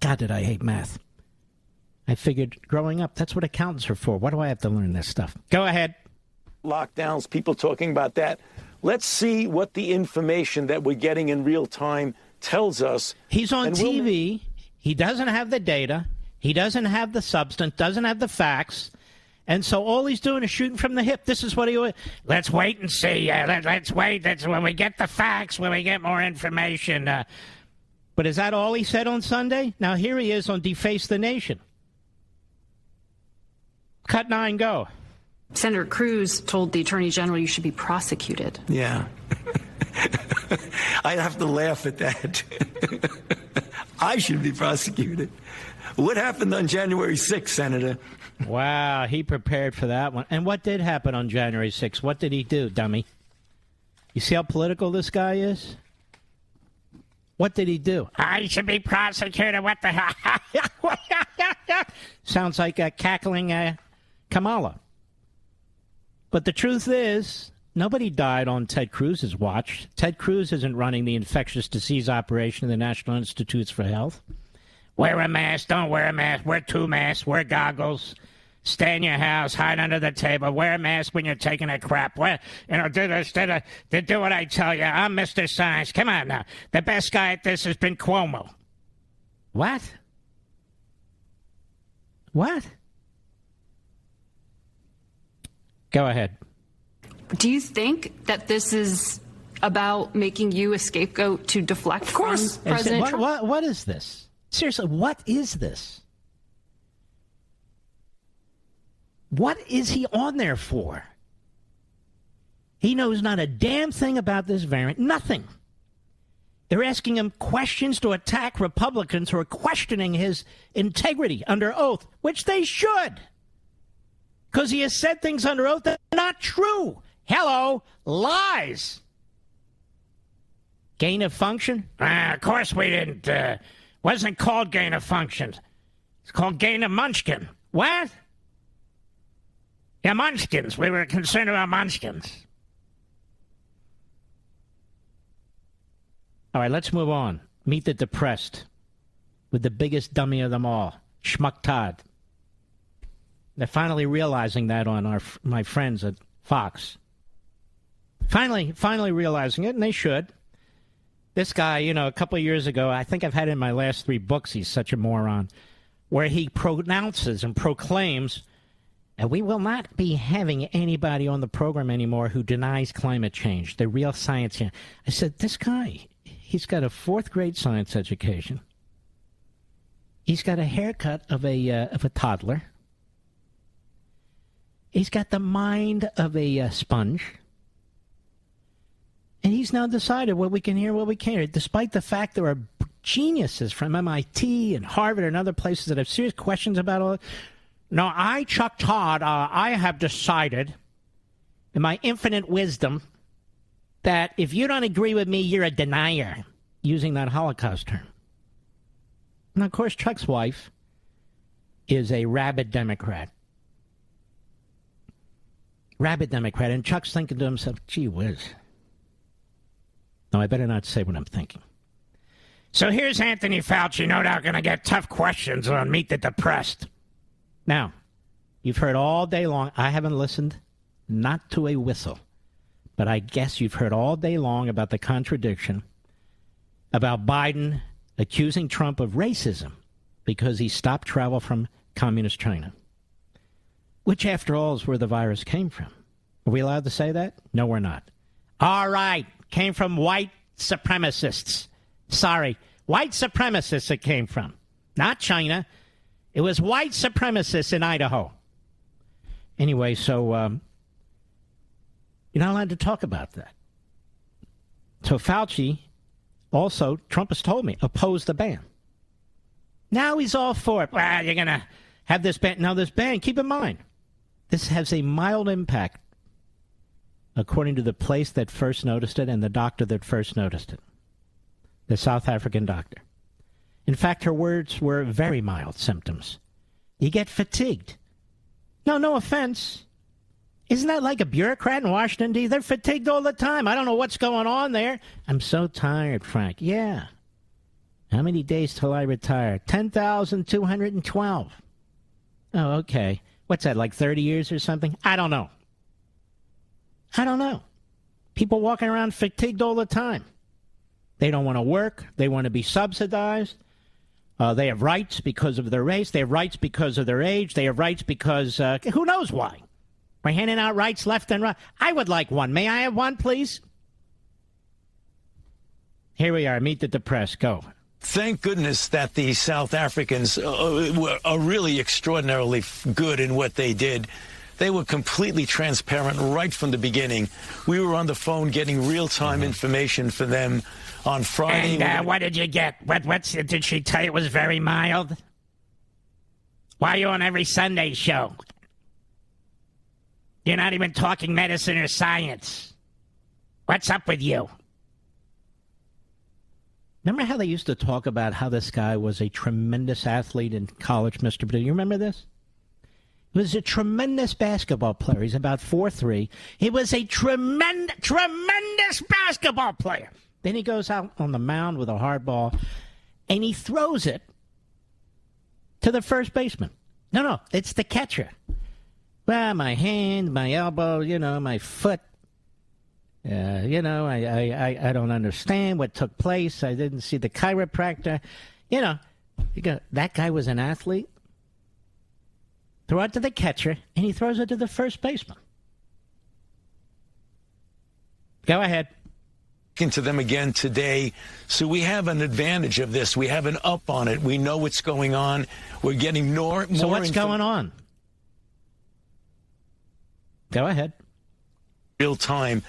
God, did I hate math. I figured growing up, that's what accountants are for. Why do I have to learn this stuff? Go ahead. Lockdowns, people talking about that. Let's see what the information that we're getting in real time tells us. He's on TV. He doesn't have the data. He doesn't have the substance, doesn't have the facts. And so all he's doing is shooting from the hip. This is what he... Let's wait and see. Let's wait. That's when we get the facts, when we get more information. But is that all he said on Sunday? Now here he is on Deface the Nation. Cut 9, go. Senator Cruz told the Attorney General you should be prosecuted. Yeah. I'd have to laugh at that. I should be prosecuted. What happened on January 6th, Senator? Wow, he prepared for that one. And what did happen on January 6th? What did he do, dummy? You see how political this guy is? What did he do? I should be prosecuted. What the hell? Sounds like a cackling Kamala. But the truth is, nobody died on Ted Cruz's watch. Ted Cruz isn't running the infectious disease operation of the National Institutes for Health. Wear a mask, don't wear a mask, wear 2 masks, wear goggles, stay in your house, hide under the table, wear a mask when you're taking a crap. Do this, do what I tell you. I'm Mr. Science. Come on now. The best guy at this has been Cuomo. What? What? Go ahead. Do you think that this is about making you a scapegoat to deflect from President Trump? What is this? Seriously, what is this? What is he on there for? He knows not a damn thing about this variant. Nothing. They're asking him questions to attack Republicans who are questioning his integrity under oath, which they should. Because he has said things under oath that are not true. Hello, lies. Gain of function? Of course we didn't. Wasn't called gain of function. It's called gain of munchkin. What? Yeah, munchkins. We were concerned about munchkins. All right, let's move on. Meet the depressed with the biggest dummy of them all, Schmuck Todd. They're finally realizing that on my friends at Fox. Finally realizing it, and they should. This guy, a couple of years ago, I think I've had it in my last 3 books, he's such a moron, where he pronounces and proclaims, and we will not be having anybody on the program anymore who denies climate change, the real science. I said, this guy, he's got a 4th grade science education. He's got a haircut of a toddler. He's got the mind of a sponge. And he's now decided what we can hear, what we can't hear, despite the fact there are geniuses from MIT and Harvard and other places that have serious questions about all. No, I, Chuck Todd, I have decided in my infinite wisdom that if you don't agree with me, you're a denier, using that Holocaust term. And, of course, Chuck's wife is a rabid Democrat. Rabid Democrat. And Chuck's thinking to himself, gee whiz. No, I better not say what I'm thinking. So here's Anthony Fauci, no doubt going to get tough questions on Meet the Depressed. Now, you've heard all day long, I haven't listened not to a whistle. But I guess you've heard all day long about the contradiction about Biden accusing Trump of racism because he stopped travel from communist China, which, after all, is where the virus came from. Are we allowed to say that? No, we're not. All right. Came from white supremacists. Sorry. White supremacists it came from. Not China. It was white supremacists in Idaho. Anyway, so you're not allowed to talk about that. So Fauci also, Trump has told me, opposed the ban. Now he's all for it. Well, you're going to have this ban. Now this ban, keep in mind, this has a mild impact, according to the place that first noticed it and the doctor that first noticed it, the South African doctor. In fact, her words were very mild symptoms. You get fatigued. No offense. Isn't that like a bureaucrat in Washington, D.C.? They're fatigued all the time. I don't know what's going on there. I'm so tired, Frank. Yeah. How many days till I retire? 10,212. Oh, okay. What's that, like 30 years or something? I don't know. People walking around fatigued all the time. They don't want to work. They want to be subsidized. They have rights because of their race. They have rights because of their age. They have rights because who knows why. We're handing out rights left and right. I would like one. May I have one, please? Here we are. Meet the depressed. Go. Thank goodness that the South Africans are really extraordinarily good in what they did. They were completely transparent right from the beginning. We were on the phone getting real-time information for them on Friday. And what did you get? Did she tell you it was very mild? Why are you on every Sunday show? You're not even talking medicine or science. What's up with you? Remember how they used to talk about how this guy was a tremendous athlete in college, Mr. Perdue? You remember this? He was a tremendous basketball player. He's about 4'3". He was a tremendous basketball player. Then he goes out on the mound with a hard ball, and he throws it to the first baseman. No, it's the catcher. Well, my hand, my elbow, my foot. I don't understand what took place. I didn't see the chiropractor. That guy was an athlete. Throw it to the catcher, and he throws it to the first baseman. Go ahead. To them again today. So we have an advantage of this. We have an up on it. We know what's going on. We're getting more. So what's going on? Go ahead. Real time.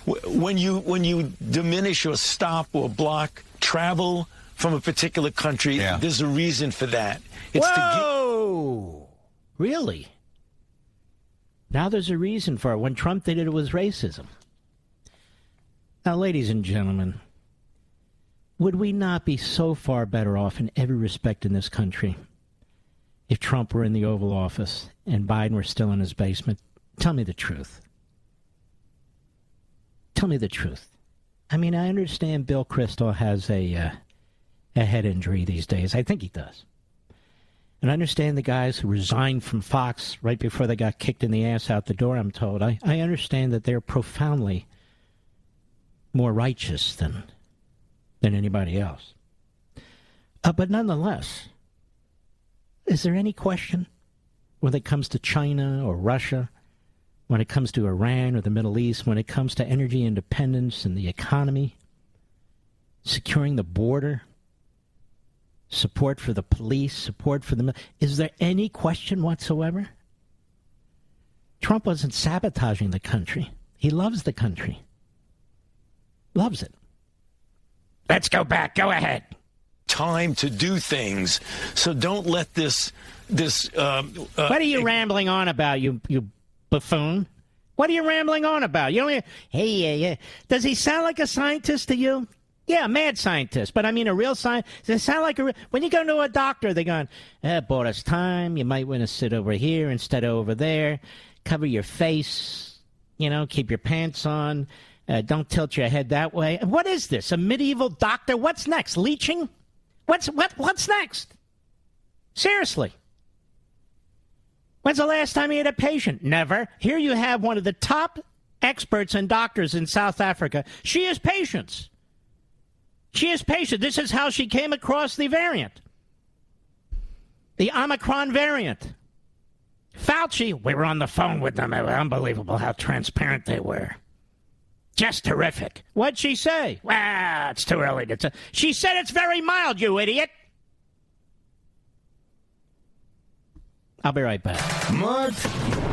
When you diminish or stop or block travel from a particular country, there's a reason for that. It's Whoa! Really? Now there's a reason for it. When Trump did it, it was racism. Now, ladies and gentlemen, would we not be so far better off in every respect in this country if Trump were in the Oval Office and Biden were still in his basement? Tell me the truth. Tell me the truth. I mean, I understand Bill Kristol has a head injury these days. I think he does. And I understand the guys who resigned from Fox right before they got kicked in the ass out the door, I'm told. I understand that they're profoundly more righteous than anybody else. But nonetheless, is there any question when it comes to China or Russia, when it comes to Iran or the Middle East, when it comes to energy independence and the economy, securing the border, support for the police, support for the... Is there any question whatsoever? Trump wasn't sabotaging the country. He loves the country. Loves it. Let's go back. Go ahead. Time to do things. So don't let this... what are you rambling on about, you buffoon? What are you rambling on about? You don't hear, Does he sound like a scientist to you? Yeah, a mad scientist. But I mean a real scientist. Does it sound like when you go to a doctor, they're going, bought us time. You might want to sit over here instead of over there. Cover your face. Keep your pants on. Don't tilt your head that way. What is this? A medieval doctor? What's next? Leeching? What's next? Seriously. When's the last time you had a patient? Never. Here you have one of the top experts and doctors in South Africa. She is patient. She is patient. This is how she came across the variant. The Omicron variant. Fauci, we were on the phone with them. It was unbelievable how transparent they were. Just terrific. What'd she say? Well, it's too early to tell. She said it's very mild, you idiot. I'll be right back. Mark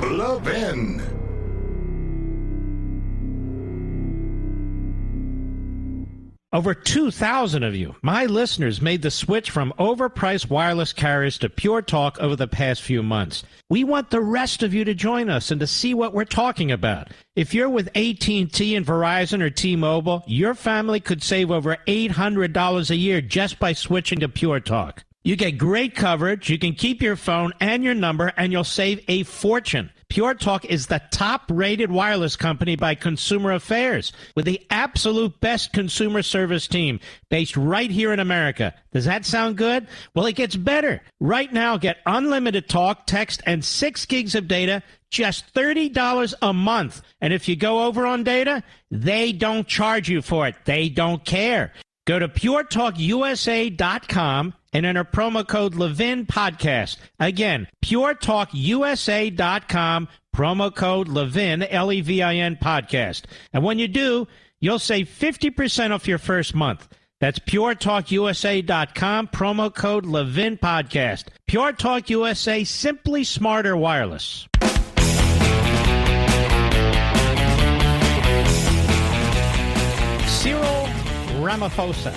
Levin. Over 2,000 of you, my listeners, made the switch from overpriced wireless carriers to Pure Talk over the past few months. We want the rest of you to join us and to see what we're talking about. If you're with AT&T and Verizon or T-Mobile, your family could save over $800 a year just by switching to Pure Talk. You get great coverage, you can keep your phone and your number, and you'll save a fortune. Pure Talk is the top-rated wireless company by Consumer Affairs, with the absolute best consumer service team based right here in America. Does that sound good? Well, it gets better. Right now, get unlimited talk, text, and 6 gigs of data, just $30 a month. And if you go over on data, they don't charge you for it. They don't care. Go to puretalkusa.com and enter promo code Levin Podcast. Again, puretalkusa.com, promo code Levin, L-E-V-I-N Podcast. And when you do, you'll save 50% off your first month. That's puretalkusa.com, promo code Levin Podcast. Pure Talk USA, simply smarter wireless. Cyril Ramaphosa.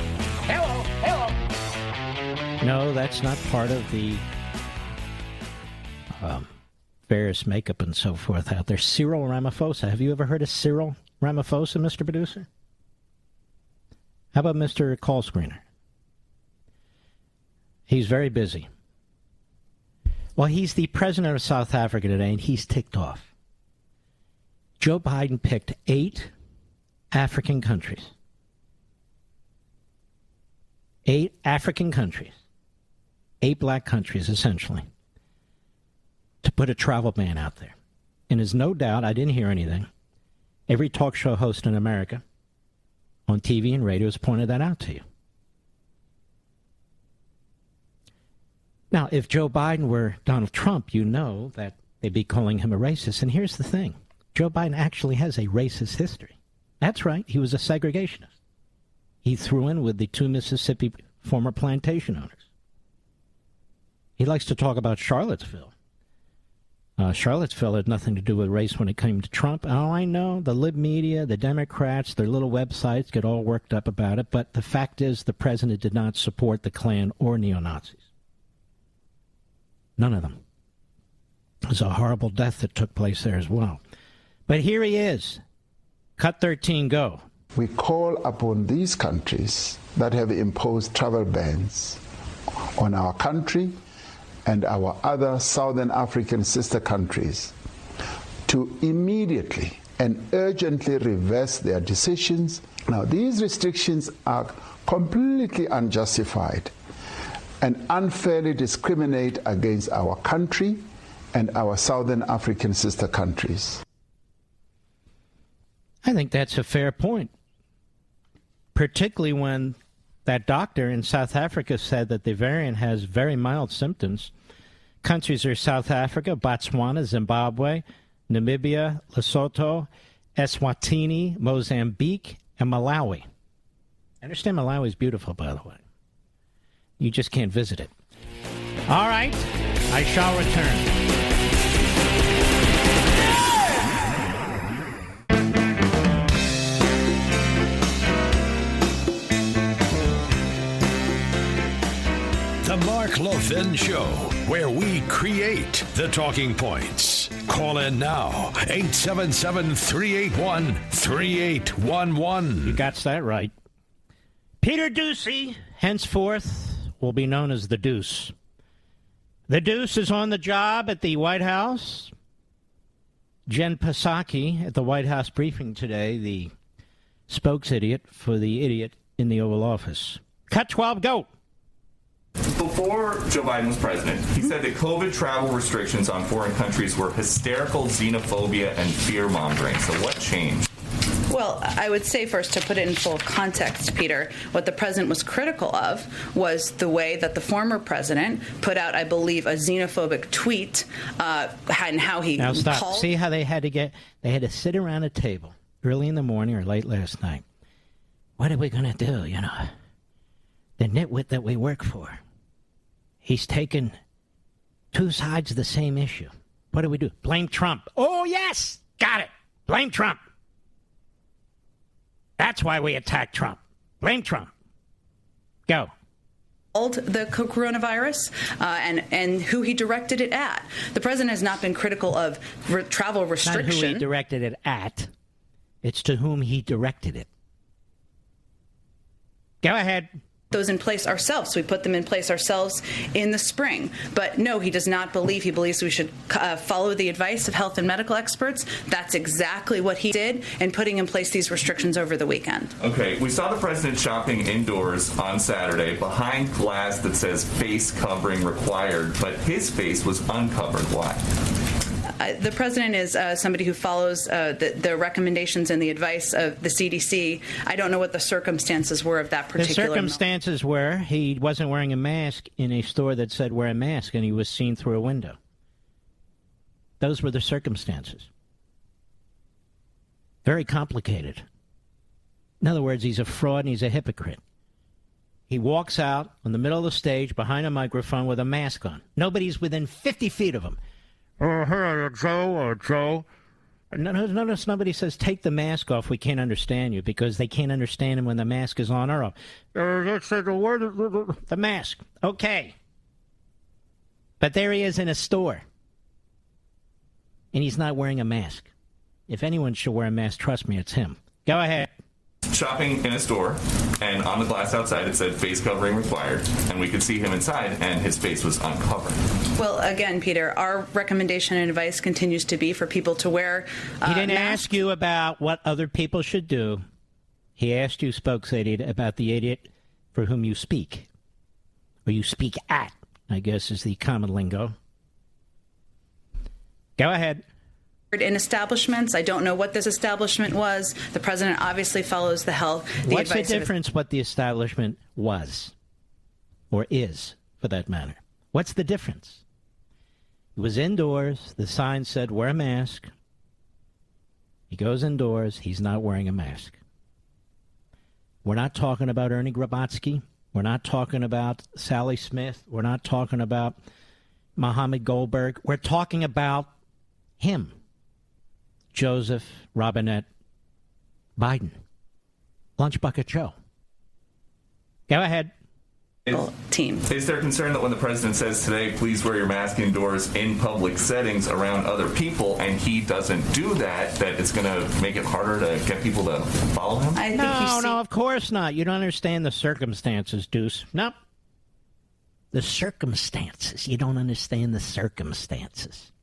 Hello, hello. No, that's not part of the various makeup and so forth out there. Cyril Ramaphosa. Have you ever heard of Cyril Ramaphosa, Mr. Producer? How about Mr. Call Screener? He's very busy. Well, he's the president of South Africa today, and he's ticked off. Joe Biden picked 8 African countries. 8 African countries. 8 black countries, essentially, to put a travel ban out there. And there's no doubt, I didn't hear anything, every talk show host in America on TV and radio has pointed that out to you. Now, if Joe Biden were Donald Trump, you know that they'd be calling him a racist. And here's the thing. Joe Biden actually has a racist history. That's right. He was a segregationist. He threw in with the 2 Mississippi former plantation owners. He likes to talk about Charlottesville. Charlottesville had nothing to do with race when it came to Trump. Oh, I know. The lib media, the Democrats, their little websites get all worked up about it. But the fact is the president did not support the Klan or neo-Nazis. None of them. It was a horrible death that took place there as well. But here he is. Cut 13, go. We call upon these countries that have imposed travel bans on our country and our other Southern African sister countries to immediately and urgently reverse their decisions. Now, these restrictions are completely unjustified and unfairly discriminate against our country and our Southern African sister countries. I think that's a fair point, particularly when that doctor in South Africa said that the variant has very mild symptoms. Countries are South Africa, Botswana, Zimbabwe, Namibia, Lesotho, Eswatini, Mozambique, and Malawi. I understand Malawi is beautiful, by the way. You just can't visit it. All right, I shall return. The Mark Levin Show, where we create the talking points. Call in now, 877-381-3811. You got that right. Peter Doocy, henceforth, will be known as the Deuce. The Deuce is on the job at the White House. Jen Psaki at the White House briefing today, the spokes idiot for the idiot in the Oval Office. Cut 12, go. Before Joe Biden was president, he said that COVID travel restrictions on foreign countries were hysterical xenophobia and fear-mongering. So what changed? Well, I would say first, to put it in full context, Peter, what the president was critical of was the way that the former president put out, I believe, a xenophobic tweet, and how he now stop. called. See how they had to sit around a table early in the morning or late last night. What are we going to do, you know? The nitwit that we work for. He's taken two sides of the same issue. What do we do? Blame Trump. Oh, yes! Got it. Blame Trump. That's why we attack Trump. Blame Trump. Go. The coronavirus and who he directed it at. The president has not been critical of travel restriction. Not who he directed it at. It's to whom he directed it. Go ahead. Those in place ourselves. We put them in place ourselves in the spring. But no, he does not believe. He believes we should follow the advice of health and medical experts. That's exactly what he did in putting in place these restrictions over the weekend. Okay, we saw the president shopping indoors on Saturday behind glass that says face covering required, but his face was uncovered. Why? The president is somebody who follows the recommendations and the advice of the CDC. I don't know what the circumstances were of that particular. The circumstances were he wasn't wearing a mask in a store that said wear a mask, and he was seen through a window. Those were the circumstances. Very complicated. In other words, he's a fraud and he's a hypocrite. He walks out on the middle of the stage behind a microphone with a mask on. Nobody's within 50 feet of him. Hello, Joe. Notice nobody says, take the mask off. We can't understand you, because they can't understand him when the mask is on or off. The mask. Okay. But there he is in a store. And he's not wearing a mask. If anyone should wear a mask, trust me, it's him. Go ahead. Shopping in a store, and on the glass outside it said face covering required, and we could see him inside, and his face was uncovered. Well, again, Peter, our recommendation and advice continues to be for people to wear He didn't masks. ask you about what other people should do. He asked you, spokes idiot, about the idiot for whom you speak. Or you speak at, I guess is the common lingo. Go ahead. In establishments. I don't know what this establishment was. The president obviously follows the health. What's the difference what the establishment was? Or is, for that matter? What's the difference? It was indoors. The sign said, wear a mask. He goes indoors. He's not wearing a mask. We're not talking about Ernie Grabotsky. We're not talking about Sally Smith. We're not talking about Mohammed Goldberg. We're talking about him. Joseph Robinette Biden. Lunch Bucket Joe. Go ahead. Is there concern that when the president says today, please wear your mask indoors in public settings around other people, and he doesn't do that, that it's going to make it harder to get people to follow him? No, of course not. You don't understand the circumstances, Deuce. Nope. The circumstances. You don't understand the circumstances.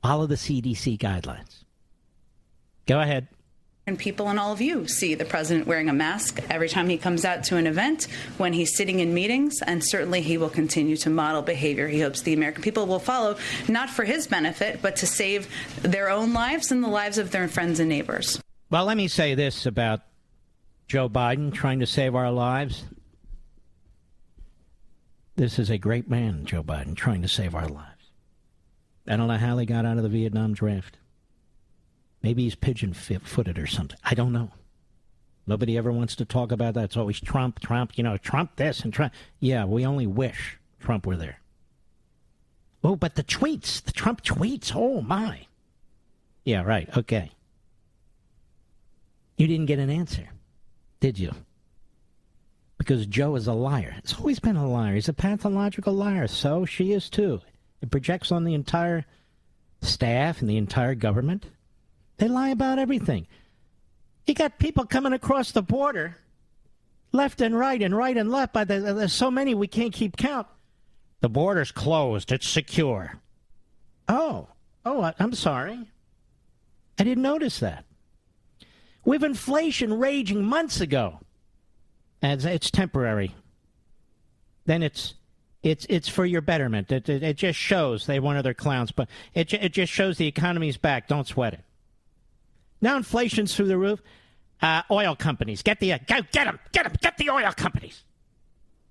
Follow the CDC guidelines. Go ahead. And people and all of you see the president wearing a mask every time he comes out to an event, when he's sitting in meetings, and certainly he will continue to model behavior he hopes the American people will follow, not for his benefit, but to save their own lives and the lives of their friends and neighbors. Well, let me say this about Joe Biden trying to save our lives. This is a great man, Joe Biden, trying to save our lives. I don't know how he got out of the Vietnam draft. Maybe he's pigeon-footed or something. I don't know. Nobody ever wants to talk about that. It's always Trump, Trump this and Trump. Yeah, we only wish Trump were there. Oh, but the tweets, the Trump tweets, oh my. Yeah, right, okay. You didn't get an answer, did you? Because Joe is a liar. He's always been a liar. He's a pathological liar. So she is too. It projects on the entire staff and the entire government. They lie about everything. You got people coming across the border, left and right and left. But there's so many we can't keep count. The border's closed. It's secure. Oh, I'm sorry. I didn't notice that. We have inflation raging months ago. And it's temporary. Then it's It's for your betterment. It just shows they one of their clowns, but it just shows the economy's back. Don't sweat it. Now inflation's through the roof. Oil companies, get the oil companies.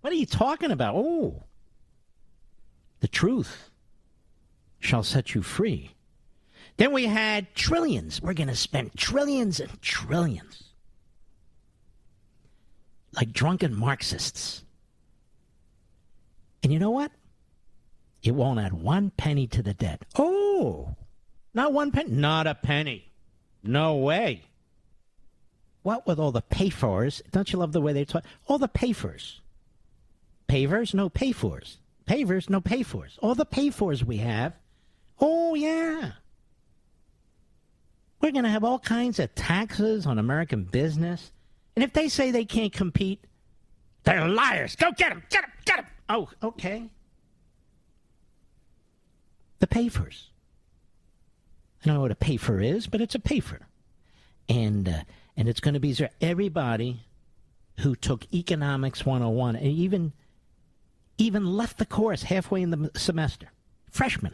What are you talking about? Oh, the truth shall set you free. Then we had trillions. We're going to spend trillions and trillions. Like drunken Marxists. And you know what? It won't add 1 penny to the debt. Oh, not 1 penny. Not a penny. No way. What with all the pay-fors? Don't you love the way they talk? All the pay-fors. Pavers, no pay-fors. Pavers, no pay-fors. All the pay-fors we have. Oh, yeah. We're going to have all kinds of taxes on American business. And if they say they can't compete, they're liars. Go get them, get them, get them. Oh, okay. The pay-fors. I don't know what a pay-for is, but it's a pay-for. And it's going to be everybody who took Economics 101 and even left the course halfway in the semester. Freshmen.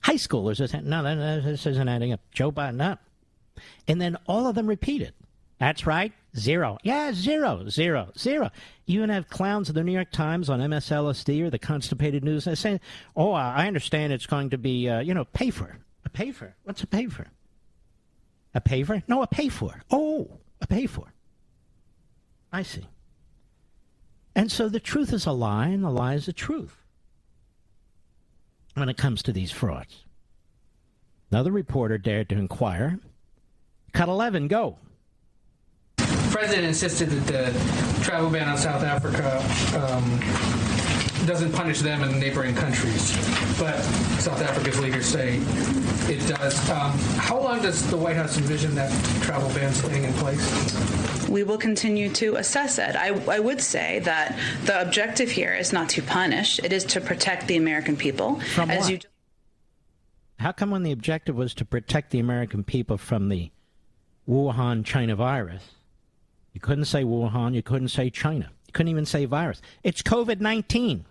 High schoolers are saying, no, this isn't adding up. Joe Biden up. And then all of them repeated. That's right. 0. Yeah, 0, 0, 0. You even have clowns of the New York Times on MSLSD or the Constipated News saying, oh, I understand it's going to be, pay for. A pay for. What's a pay for? A pay for? No, a pay for. Oh, a pay for. I see. And so the truth is a lie, and the lie is the truth when it comes to these frauds. Another reporter dared to inquire. Cut 11, go. The president insisted that the travel ban on South Africa doesn't punish them and neighboring countries, but South Africa's leaders say it does. How long does the White House envision that travel ban staying in place? We will continue to assess it. I would say that the objective here is not to punish. It is to protect the American people. From what? How come when the objective was to protect the American people from the Wuhan China virus, you couldn't say Wuhan, you couldn't say China, you couldn't even say virus. It's COVID-19.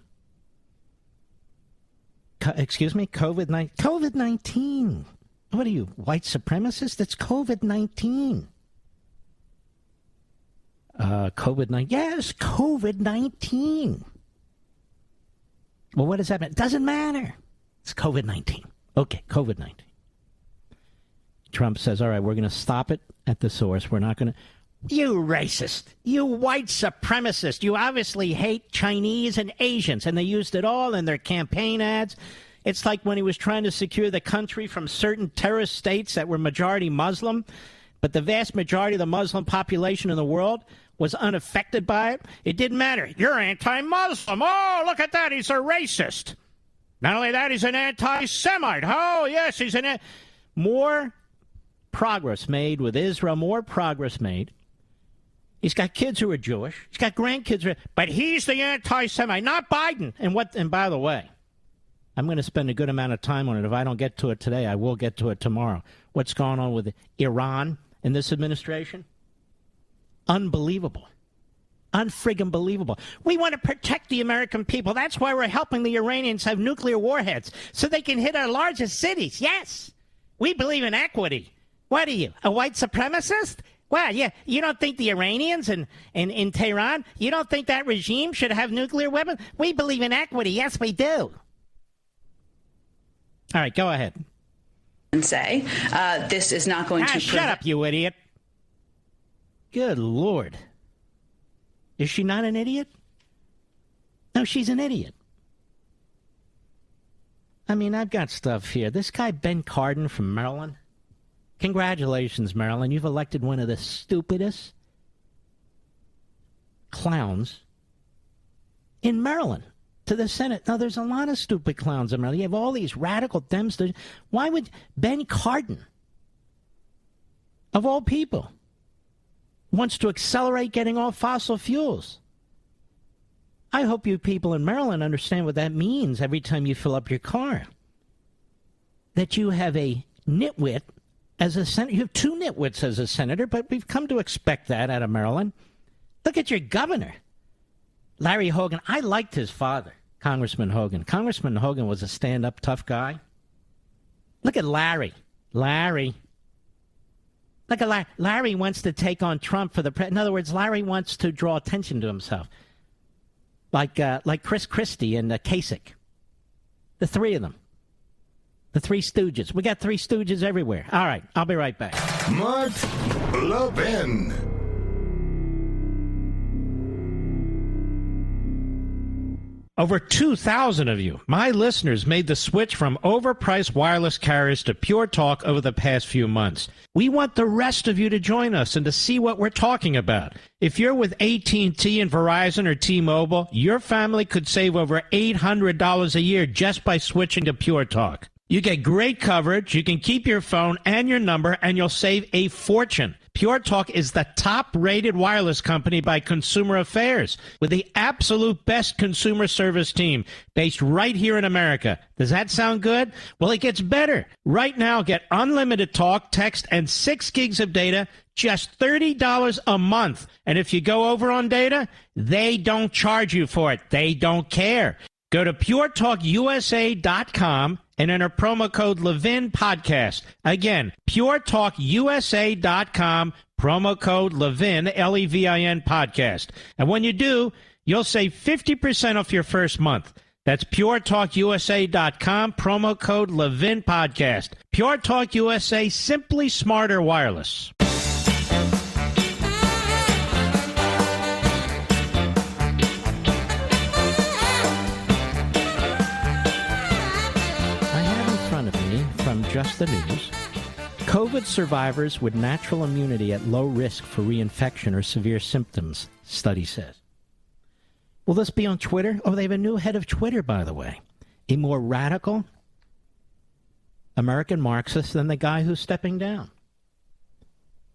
Excuse me? COVID-19. COVID-19. What are you, white supremacist? It's COVID-19. COVID-19. Yes, COVID-19. Well, what does that mean? It doesn't matter. It's COVID-19. Okay, COVID-19. Trump says, all right, we're going to stop it at the source. We're not going to... You racist. You white supremacist. You obviously hate Chinese and Asians, and they used it all in their campaign ads. It's like when he was trying to secure the country from certain terrorist states that were majority Muslim, but the vast majority of the Muslim population in the world was unaffected by it. It didn't matter. You're anti-Muslim. Oh, look at that. He's a racist. Not only that, he's an anti-Semite. Oh, yes, he's an... More progress made with Israel, more progress made. He's got kids who are Jewish. He's got grandkids, but he's the anti-Semite, not Biden. And by the way, I'm going to spend a good amount of time on it. If I don't get to it today, I will get to it tomorrow. What's going on with Iran in this administration? Unbelievable. Unfriggin' believable. We want to protect the American people. That's why we're helping the Iranians have nuclear warheads, so they can hit our largest cities. Yes. We believe in equity. What are you, a white supremacist? Well, yeah, you don't think the Iranians in Tehran, you don't think that regime should have nuclear weapons? We believe in equity. Yes, we do. All right, go ahead. And say, this is not going to... Shut up, you idiot. Good Lord. Is she not an idiot? No, she's an idiot. I mean, I've got stuff here. This guy, Ben Cardin from Maryland. Congratulations, Maryland. You've elected one of the stupidest clowns in Maryland to the Senate. Now, there's a lot of stupid clowns in Maryland. You have all these radical Dems. Why would Ben Cardin, of all people, wants to accelerate getting off fossil fuels? I hope you people in Maryland understand what that means every time you fill up your car. That you have a nitwit as a senator. You have two nitwits as a senator, but we've come to expect that out of Maryland. Look at your governor. Larry Hogan, I liked his father, Congressman Hogan. Congressman Hogan was a stand-up tough guy. Look at Larry. Larry. Look at Larry. Larry wants to take on Trump for the president. In other words, Larry wants to draw attention to himself. Like Chris Christie and Kasich. The three of them. The Three Stooges. We got Three Stooges everywhere. All right, I'll be right back. Mark Levin. Over 2,000 of you, my listeners, made the switch from overpriced wireless carriers to Pure Talk over the past few months. We want the rest of you to join us and to see what we're talking about. If you're with AT&T and Verizon or T-Mobile, your family could save over $800 a year just by switching to Pure Talk. You get great coverage, you can keep your phone and your number, and you'll save a fortune. Pure Talk is the top-rated wireless company by Consumer Affairs, with the absolute best consumer service team based right here in America. Does that sound good? Well, it gets better. Right now, get unlimited talk, text, and 6 gigs of data, just $30 a month. And if you go over on data, they don't charge you for it. They don't care. Go to puretalkusa.com and enter promo code Levin Podcast. Again, puretalkusa.com, promo code Levin, Levin Podcast. And when you do, you'll save 50% off your first month. That's puretalkusa.com, promo code Levin Podcast. Pure Talk USA, simply smarter wireless. From Just the News, COVID survivors with natural immunity at low risk for reinfection or severe symptoms, study says. Will this be on Twitter? Oh, they have a new head of Twitter, by the way. A more radical American Marxist than the guy who's stepping down.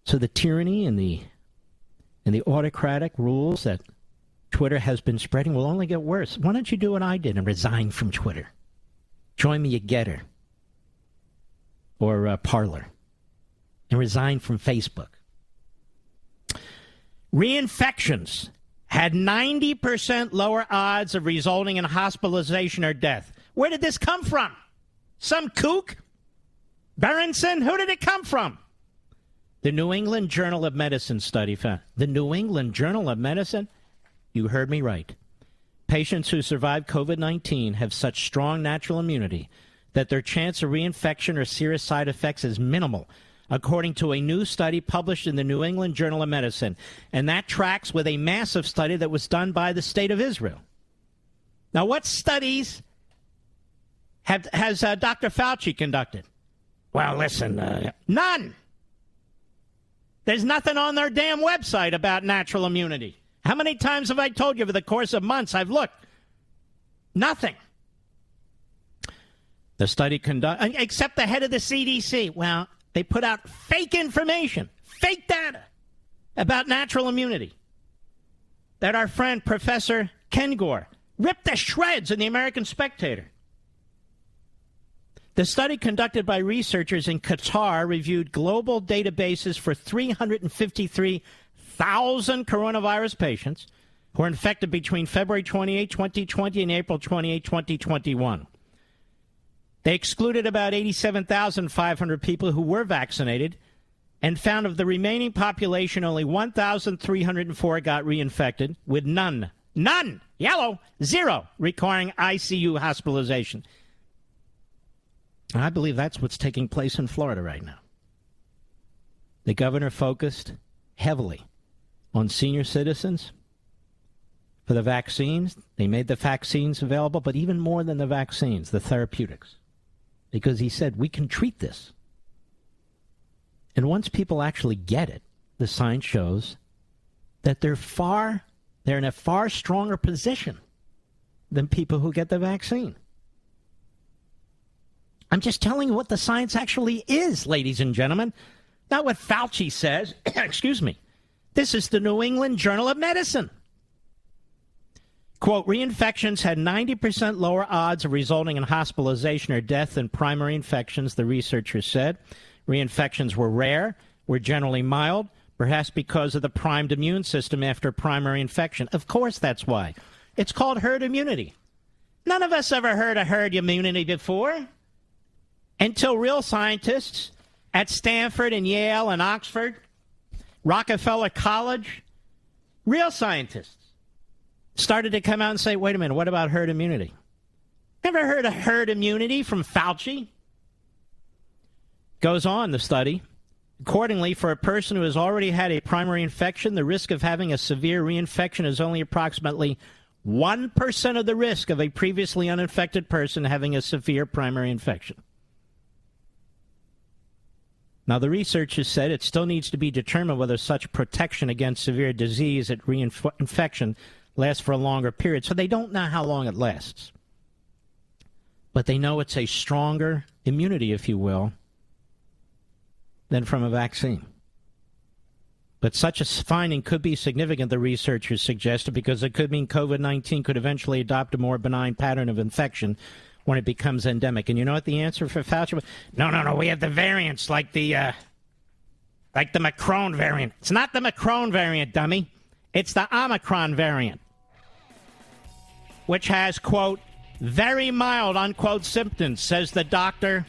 So the tyranny and the autocratic rules that Twitter has been spreading will only get worse. Why don't you do what I did and resign from Twitter? Join me at Getter or Parler, and resign from Facebook. Reinfections had 90% lower odds of resulting in hospitalization or death. Where did this come from? Some kook? Berenson? Who did it come from? The New England Journal of Medicine study found. The New England Journal of Medicine? You heard me right. Patients who survive COVID-19 have such strong natural immunity that their chance of reinfection or serious side effects is minimal, according to a new study published in the New England Journal of Medicine. And that tracks with a massive study that was done by the state of Israel. Now, what studies has Dr. Fauci conducted? Well, listen, none. There's nothing on their damn website about natural immunity. How many times have I told you over the course of months I've looked? Nothing. The study conducted, except the head of the CDC. Well, they put out fake information, fake data about natural immunity that our friend Professor Ken Gore ripped to shreds in the American Spectator. The study conducted by researchers in Qatar reviewed global databases for 353,000 coronavirus patients who were infected between February 28, 2020 and April 28, 2021. They excluded about 87,500 people who were vaccinated and found of the remaining population only 1,304 got reinfected, with none, yellow, zero, requiring ICU hospitalization. I believe that's what's taking place in Florida right now. The governor focused heavily on senior citizens for the vaccines. They made the vaccines available, but even more than the vaccines, the therapeutics. Because he said, we can treat this. And once people actually get it, the science shows that they're in a far stronger position than people who get the vaccine. I'm just telling you what the science actually is, ladies and gentlemen. Not what Fauci says. Excuse me. This is the New England Journal of Medicine. Quote, reinfections had 90% lower odds of resulting in hospitalization or death than primary infections, the researchers said. Reinfections were rare, were generally mild, perhaps because of the primed immune system after primary infection. Of course that's why. It's called herd immunity. None of us ever heard of herd immunity before until real scientists at Stanford and Yale and Oxford, Rockefeller College, real scientists started to come out and say, wait a minute, what about herd immunity? Never heard of herd immunity from Fauci? Goes on, the study. Accordingly, for a person who has already had a primary infection, the risk of having a severe reinfection is only approximately 1% of the risk of a previously uninfected person having a severe primary infection. Now, the researchers said it still needs to be determined whether such protection against severe disease at reinfection lasts for a longer period. So they don't know how long it lasts. But they know it's a stronger immunity, if you will, than from a vaccine. But such a finding could be significant, the researchers suggested, because it could mean COVID-19 could eventually adopt a more benign pattern of infection when it becomes endemic. And you know what the answer for Fauci was? No, we have the variants like the Macron variant. It's not the Macron variant, dummy. It's the Omicron variant, which has, quote, very mild, unquote, symptoms, says the doctor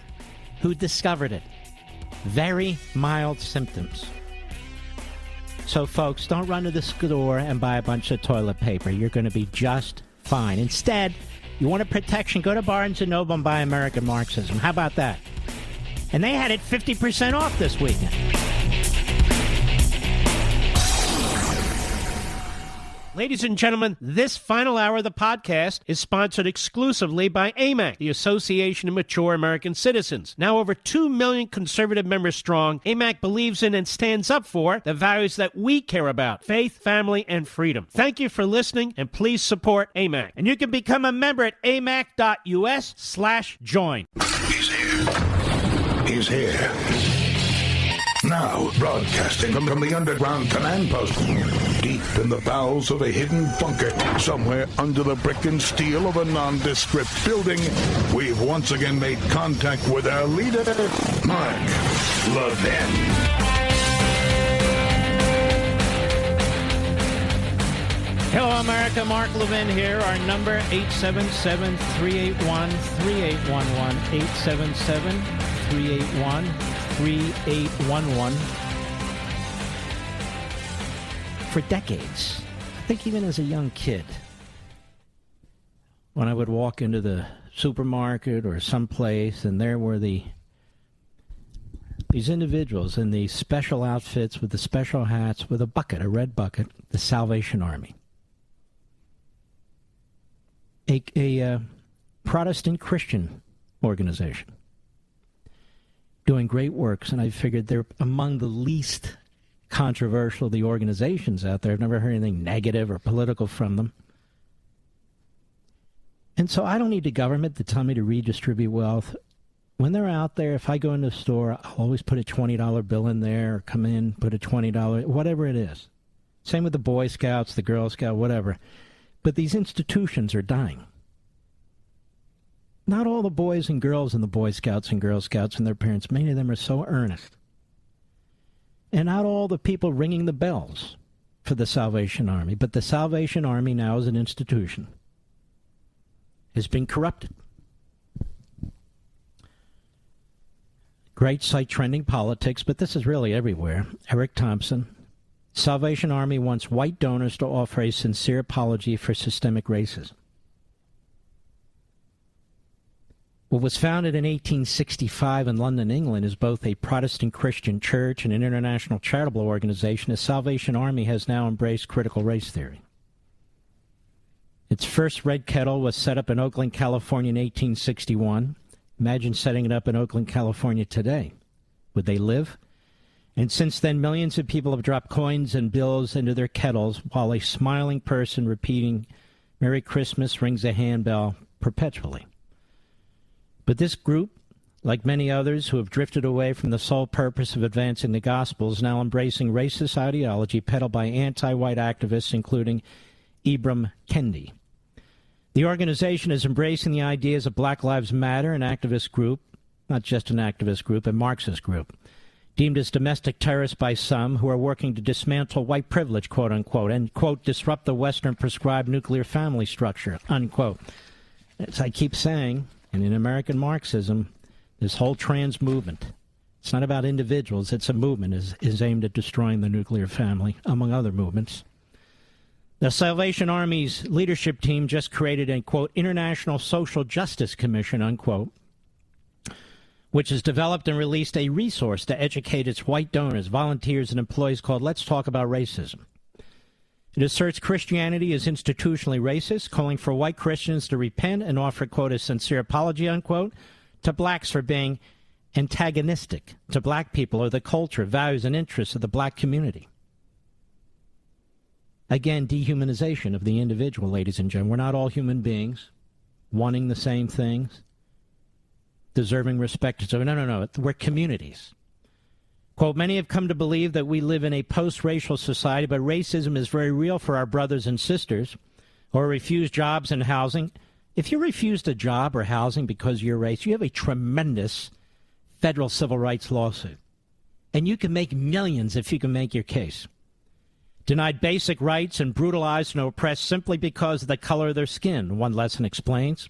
who discovered it. Very mild symptoms. So, folks, don't run to the store and buy a bunch of toilet paper. You're going to be just fine. Instead, you want a protection, go to Barnes & Noble and buy American Marxism. How about that? And they had it 50% off this weekend. Ladies and gentlemen, this final hour of the podcast is sponsored exclusively by AMAC, the Association of Mature American Citizens. Now over 2 million conservative members strong, AMAC believes in and stands up for the values that we care about: faith, family, and freedom. Thank you for listening, and please support AMAC. And you can become a member at amac.us/join. He's here. He's here. Now, broadcasting from the underground command post, deep in the bowels of a hidden bunker, somewhere under the brick and steel of a nondescript building, we've once again made contact with our leader, Mark Levin. Hello, America. Mark Levin here. Our number, 877-381-3811, 877-381-3811. For decades, I think even as a young kid, when I would walk into the supermarket or someplace, and there were these individuals in these special outfits with the special hats with a bucket, a red bucket, the Salvation Army. A Protestant Christian organization doing great works, and I figured they're among the least controversial of the organizations out there. I've never heard anything negative or political from them. And so I don't need the government to tell me to redistribute wealth. When they're out there, if I go into the store, I'll always put a $20 bill in there, or come in, put a $20, whatever it is. Same with the Boy Scouts, the Girl Scout, whatever. But these institutions are dying. Not all the boys and girls in the Boy Scouts and Girl Scouts and their parents, many of them are so earnest. And not all the people ringing the bells for the Salvation Army. But the Salvation Army now as an institution has been corrupted. Great site trending politics, but this is really everywhere. Eric Thompson. Salvation Army wants white donors to offer a sincere apology for systemic racism. What was founded in 1865 in London, England, is both a Protestant Christian church and an international charitable organization. The Salvation Army has now embraced critical race theory. Its first red kettle was set up in Oakland, California in 1861. Imagine setting it up in Oakland, California today. Would they live? And since then, millions of people have dropped coins and bills into their kettles while a smiling person repeating Merry Christmas rings a handbell perpetually. But this group, like many others who have drifted away from the sole purpose of advancing the gospel, is now embracing racist ideology peddled by anti-white activists, including Ibram Kendi. The organization is embracing the ideas of Black Lives Matter, an activist group, not just an activist group, a Marxist group. deemed as domestic terrorists by some who are working to dismantle white privilege, quote unquote, and, quote, disrupt the Western prescribed nuclear family structure, unquote. As I keep saying, and in American Marxism, this whole trans movement, it's not about individuals, it's a movement, is aimed at destroying the nuclear family, among other movements. The Salvation Army's leadership team just created a, quote, International Social Justice Commission, unquote, which has developed and released a resource to educate its white donors, volunteers, and employees called Let's Talk About Racism. It asserts Christianity is institutionally racist, calling for white Christians to repent and offer, quote, a sincere apology, unquote, to blacks for being antagonistic to black people or the culture, values, and interests of the black community. Again, dehumanization of the individual, ladies and gentlemen. We're not all human beings wanting the same things, deserving respect. So, no. We're communities. Quote, many have come to believe that we live in a post-racial society, but racism is very real for our brothers and sisters who are refused jobs and housing. If you're refused a job or housing because of your race, you have a tremendous federal civil rights lawsuit. And you can make millions if you can make your case. Denied basic rights and brutalized and oppressed simply because of the color of their skin, one lesson explains.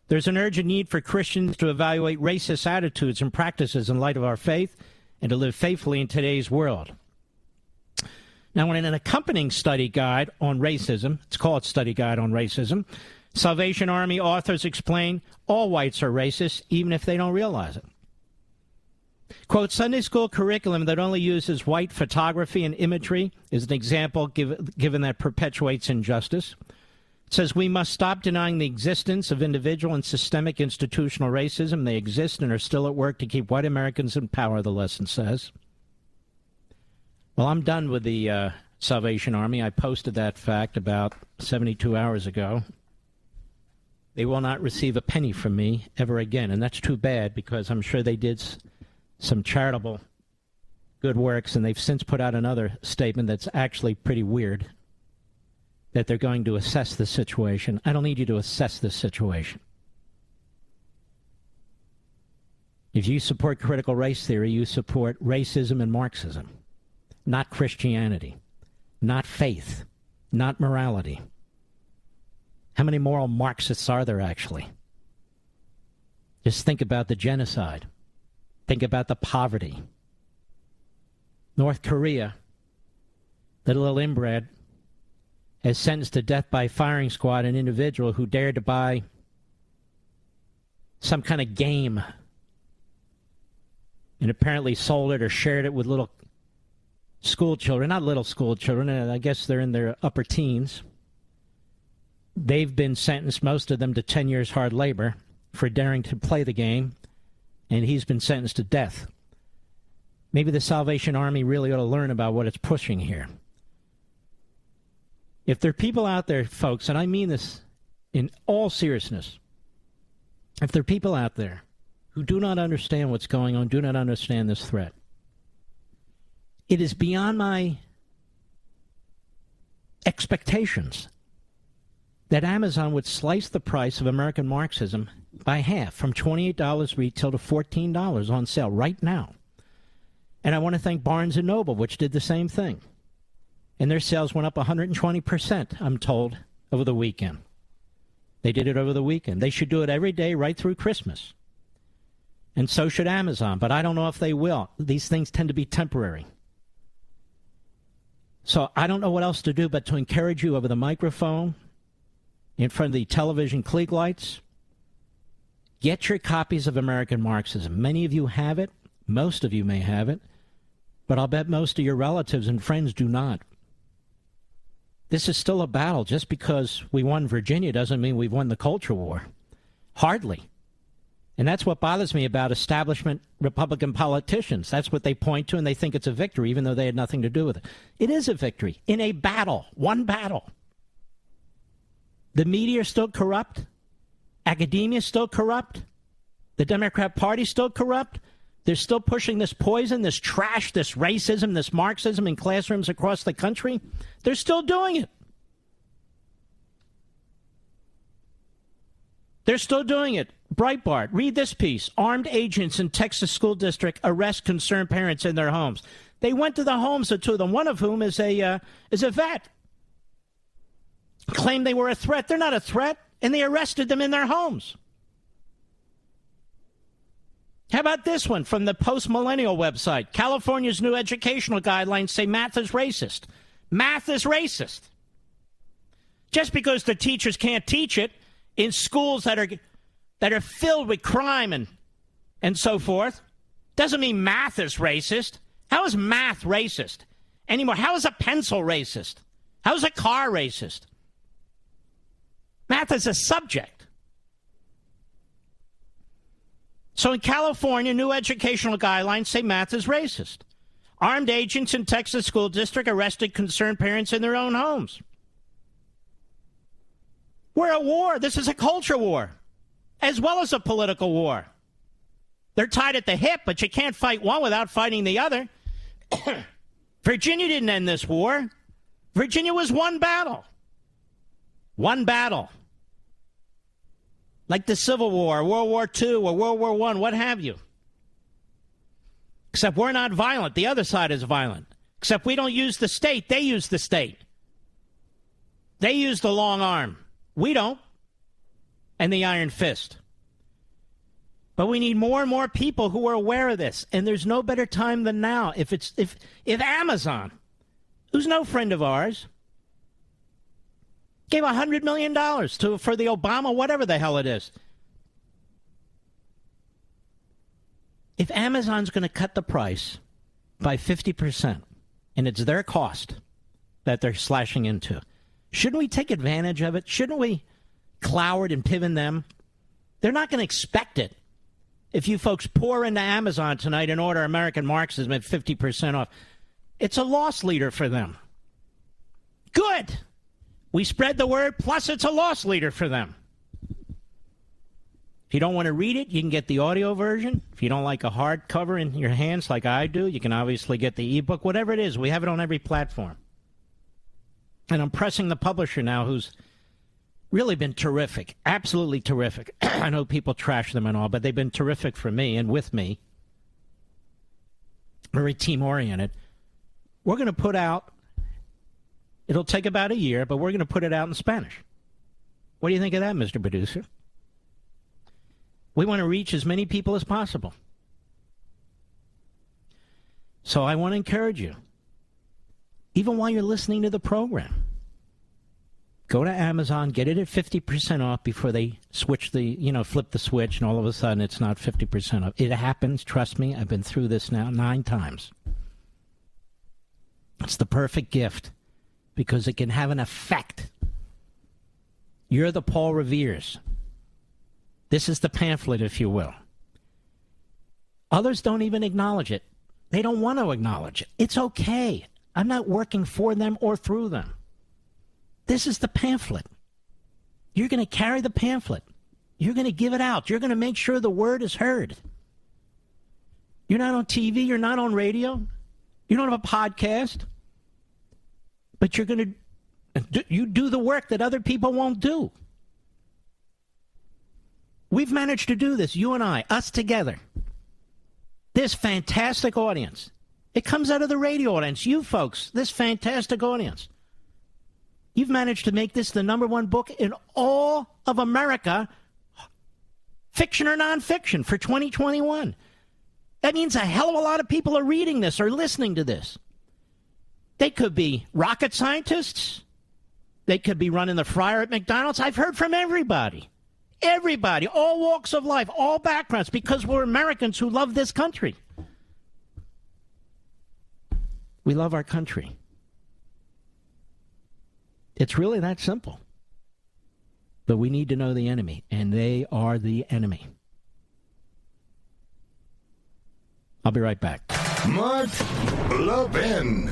There's an urgent need for Christians to evaluate racist attitudes and practices in light of our faith and to live faithfully in today's world. Now, in an accompanying study guide on racism, it's called Study Guide on Racism, Salvation Army authors explain all whites are racist, even if they don't realize it. Quote, Sunday school curriculum that only uses white photography and imagery is an example given that perpetuates injustice. It says we must stop denying the existence of individual and systemic institutional racism. They exist and are still at work to keep white Americans in power, the lesson says. Well, I'm done with the Salvation Army. I posted that fact about 72 hours ago. They will not receive a penny from me ever again, and that's too bad because I'm sure they did some charitable good works, and they've since put out another statement that's actually pretty weird, that they're going to assess the situation. I don't need you to assess this situation. If you support critical race theory, you support racism and Marxism, not Christianity, not faith, not morality. How many moral Marxists are there actually? Just think about the genocide. Think about the poverty. North Korea, the little inbred, has sentenced to death by firing squad an individual who dared to buy some kind of game and apparently sold it or shared it with little school children. Not little school children, I guess they're in their upper teens. They've been sentenced, most of them, to 10 years hard labor for daring to play the game, and he's been sentenced to death. Maybe the Salvation Army really ought to learn about what it's pushing here. If there are people out there, folks, and I mean this in all seriousness, if there are people out there who do not understand what's going on, do not understand this threat, it is beyond my expectations that Amazon would slice the price of American Marxism by half, from $28 retail to $14 on sale right now. And I want to thank Barnes & Noble, which did the same thing. And their sales went up 120%, I'm told, over the weekend. They did it over the weekend. They should do it every day right through Christmas. And so should Amazon, but I don't know if they will. These things tend to be temporary. So I don't know what else to do but to encourage you over the microphone, in front of the television Klieg lights, get your copies of American Marxism. Many of you have it. Most of you may have it. But I'll bet most of your relatives and friends do not. This is still a battle. Just because we won Virginia doesn't mean we've won the culture war. Hardly. And that's what bothers me about establishment Republican politicians. That's what they point to, and they think it's a victory, even though they had nothing to do with it. It is a victory in a battle, one battle. The media is still corrupt. Academia is still corrupt. The Democrat Party is still corrupt. They're still pushing this poison, this trash, this racism, this Marxism in classrooms across the country. They're still doing it. They're still doing it. Breitbart, read this piece. Armed agents in Texas school district arrest concerned parents in their homes. They went to the homes of two of them, one of whom is a vet. Claimed they were a threat. They're not a threat, and they arrested them in their homes. How about this one from the Post-Millennial website? California's new educational guidelines say math is racist. Math is racist. Just because the teachers can't teach it in schools that are filled with crime and so forth doesn't mean math is racist. How is math racist anymore? How is a pencil racist? How is a car racist? Math is a subject. So in California, new educational guidelines say math is racist. Armed agents in Texas school district arrested concerned parents in their own homes. We're at war. This is a culture war, as well as a political war. They're tied at the hip, but you can't fight one without fighting the other. Virginia didn't end this war. Virginia was one battle. One battle. Like the Civil War, World War II, or World War I, what have you. Except we're not violent. The other side is violent. Except we don't use the state. They use the state. They use the long arm. We don't. And the iron fist. But we need more and more people who are aware of this. And there's no better time than now. If Amazon, who's no friend of ours, gave $100 million for the Obama, whatever the hell it is. If Amazon's going to cut the price by 50%, and it's their cost that they're slashing into, shouldn't we take advantage of it? Shouldn't we clower it and pivot them? They're not going to expect it. If you folks pour into Amazon tonight and order American Marxism at 50% off, it's a loss leader for them. Good. We spread the word, plus it's a loss leader for them. If you don't want to read it, you can get the audio version. If you don't like a hardcover in your hands like I do, you can obviously get the ebook, whatever it is. We have it on every platform. And I'm pressing the publisher now, who's really been terrific, absolutely terrific. I know people trash them and all, but they've been terrific for me and with me. Very team-oriented. We're going to put out, it'll take about a year, but we're going to put it out in Spanish. What do you think of that, Mr. Producer? We want to reach as many people as possible. So I want to encourage you, even while you're listening to the program, go to Amazon, get it at 50% off before they switch flip the switch, and all of a sudden it's not 50% off. It happens, trust me. I've been through this now 9 times. It's the perfect gift because it can have an effect. You're the Paul Revere's. This is the pamphlet, if you will. Others don't even acknowledge it. They don't want to acknowledge it. It's okay. I'm not working for them or through them. This is the pamphlet. You're going to carry the pamphlet. You're going to give it out. You're going to make sure the word is heard. You're not on TV. You're not on radio. You don't have a podcast. But you're going to you do the work that other people won't do. We've managed to do this, you and I, us together. This fantastic audience. It comes out of the radio audience. You folks, this fantastic audience. You've managed to make this the #1 book in all of America, fiction or nonfiction, for 2021. That means a hell of a lot of people are reading this or listening to this. They could be rocket scientists. They could be running the fryer at McDonald's. I've heard from everybody. Everybody, all walks of life, all backgrounds, because we're Americans who love this country. We love our country. It's really that simple. But we need to know the enemy, and they are the enemy. I'll be right back. Mark Levin.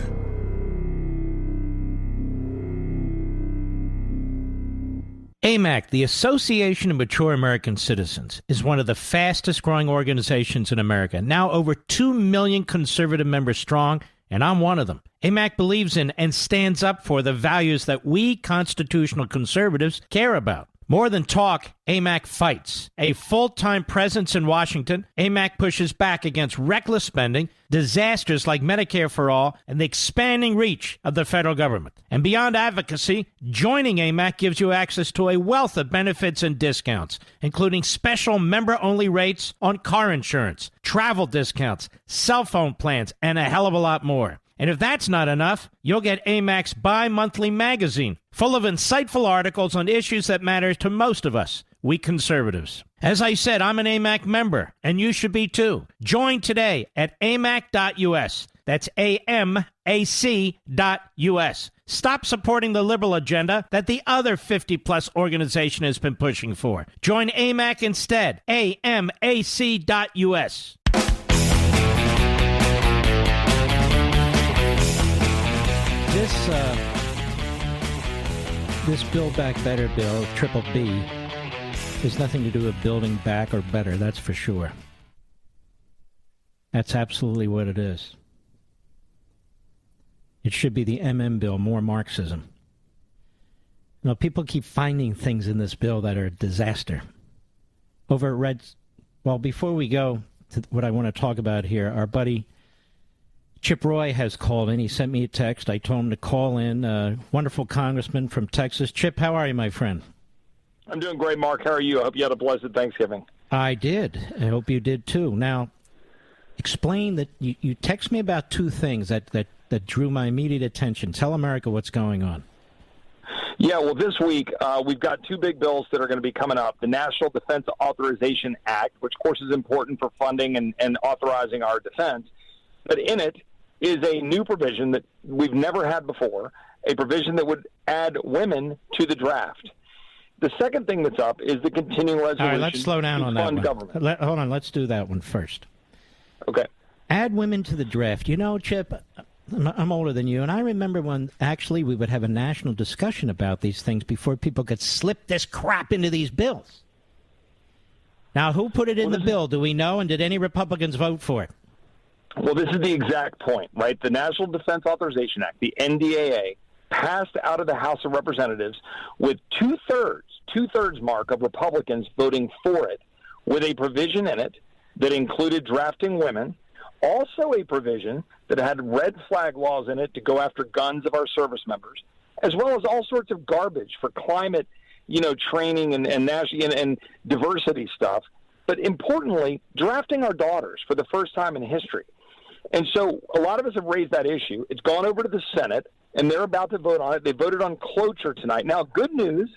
AMAC, the Association of Mature American Citizens, is one of the fastest growing organizations in America. Now over 2 million conservative members strong, and I'm one of them. AMAC believes in and stands up for the values that we constitutional conservatives care about. More than talk, AMAC fights. A full-time presence in Washington, AMAC pushes back against reckless spending, disasters like Medicare for All, and the expanding reach of the federal government. And beyond advocacy, joining AMAC gives you access to a wealth of benefits and discounts, including special member-only rates on car insurance, travel discounts, cell phone plans, and a hell of a lot more. And if that's not enough, you'll get AMAC's bi-monthly magazine, full of insightful articles on issues that matter to most of us, we conservatives. As I said, I'm an AMAC member, and you should be too. Join today at amac.us. That's AMAC.us. Stop supporting the liberal agenda that the other 50-plus organization has been pushing for. Join AMAC instead. AMAC.us. This Build Back Better bill, Triple B, has nothing to do with building back or better, that's for sure. That's absolutely what it is. It should be the MM bill, more Marxism. You know, people keep finding things in this bill that are a disaster. Over at Red... Well, before we go to what I want to talk about here, our buddy Chip Roy has called in. He sent me a text. I told him to call in. Wonderful congressman from Texas. Chip, how are you, my friend? I'm doing great, Mark. How are you? I hope you had a blessed Thanksgiving. I did. I hope you did, too. Now, explain that you text me about two things that drew my immediate attention. Tell America what's going on. Yeah, well, this week we've got two big bills that are going to be coming up. The National Defense Authorization Act, which, of course, is important for funding and authorizing our defense. But in it is a new provision that we've never had before, a provision that would add women to the draft. The second thing that's up is the continuing resolution. All right, let's slow down on that one. Government. Hold on, let's do that one first. Okay. Add women to the draft. You know, Chip, I'm older than you, and I remember when actually we would have a national discussion about these things before people could slip this crap into these bills. Now, who put it in the bill? Do we know? And did any Republicans vote for it? Well, this is the exact point, right? The National Defense Authorization Act, the NDAA, passed out of the House of Representatives with two-thirds mark of Republicans voting for it, with a provision in it that included drafting women, also a provision that had red flag laws in it to go after guns of our service members, as well as all sorts of garbage for climate, training and diversity stuff. But importantly, drafting our daughters for the first time in history. And so a lot of us have raised that issue. It's gone over to the Senate, and they're about to vote on it. They voted on cloture tonight. Now, good news,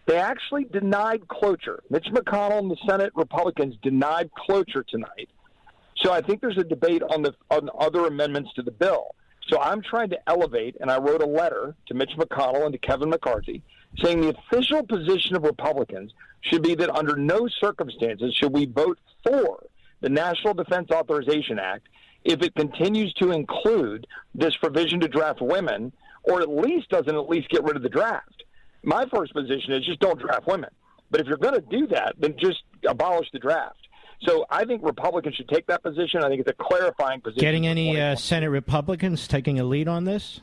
they actually denied cloture. Mitch McConnell and the Senate Republicans denied cloture tonight. So I think there's a debate on other amendments to the bill. So I'm trying to elevate, and I wrote a letter to Mitch McConnell and to Kevin McCarthy saying the official position of Republicans should be that under no circumstances should we vote for the National Defense Authorization Act if it continues to include this provision to draft women, or doesn't at least get rid of the draft. My first position is just don't draft women. But if you're going to do that, then just abolish the draft. So I think Republicans should take that position. I think it's a clarifying position. Getting any Senate Republicans taking a lead on this?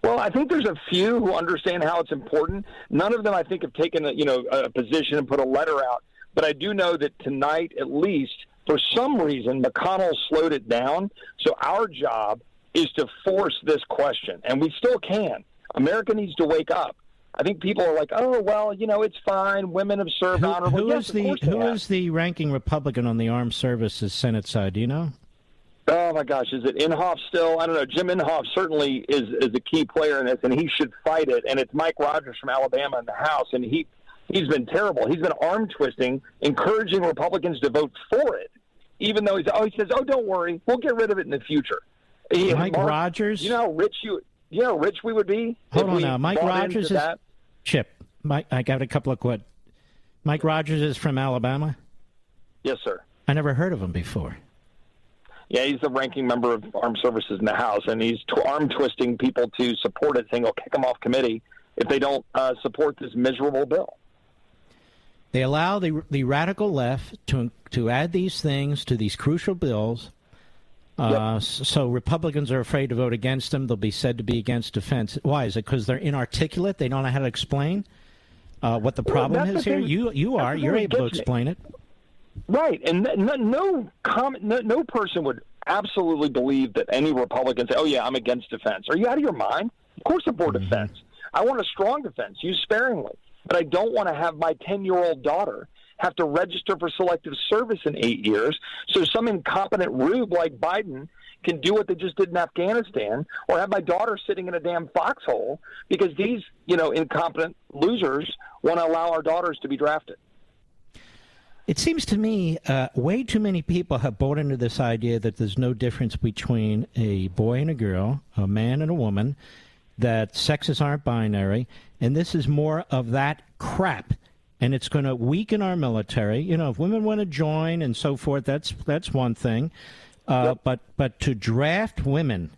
Well, I think there's a few who understand how it's important. None of them, I think, have taken a position and put a letter out. But I do know that tonight, at least, for some reason, McConnell slowed it down. So our job is to force this question, and we still can. America needs to wake up. I think people are like, oh, well, it's fine. Women have served honorably. Who is the ranking Republican on the Armed Services Senate side? Do you know? Oh, my gosh. Is it Inhofe still? I don't know. Jim Inhofe certainly is a key player in this, and he should fight it. And it's Mike Rogers from Alabama in the House, and he's been terrible. He's been arm-twisting, encouraging Republicans to vote for it, even though he says, oh, don't worry. We'll get rid of it in the future. Mike Rogers? You know how rich we would be? Hold on now. Mike Rogers is... Chip, I got a couple of questions. Mike Rogers is from Alabama? Yes, sir. I never heard of him before. Yeah, he's the ranking member of Armed Services in the House, and he's arm-twisting people to support it, saying he'll kick them off committee if they don't support this miserable bill. They allow the radical left to add these things to these crucial bills. Yep. So Republicans are afraid to vote against them. They'll be said to be against defense. Why? Is it because they're inarticulate? They don't know how to explain? what the problem is here? You're able to explain it. Right, and no person would absolutely believe that any Republican say, "Oh yeah, I'm against defense." Are you out of your mind? Of course, I'm for defense. I want a strong defense, used sparingly, but I don't want to have my 10-year-old daughter have to register for selective service in 8 years, so some incompetent rube like Biden can do what they just did in Afghanistan, or have my daughter sitting in a damn foxhole because these, incompetent losers want to allow our daughters to be drafted. It seems to me way too many people have bought into this idea that there's no difference between a boy and a girl, a man and a woman, that sexes aren't binary, and this is more of that crap, and it's going to weaken our military. If women want to join and so forth, that's one thing, but to draft women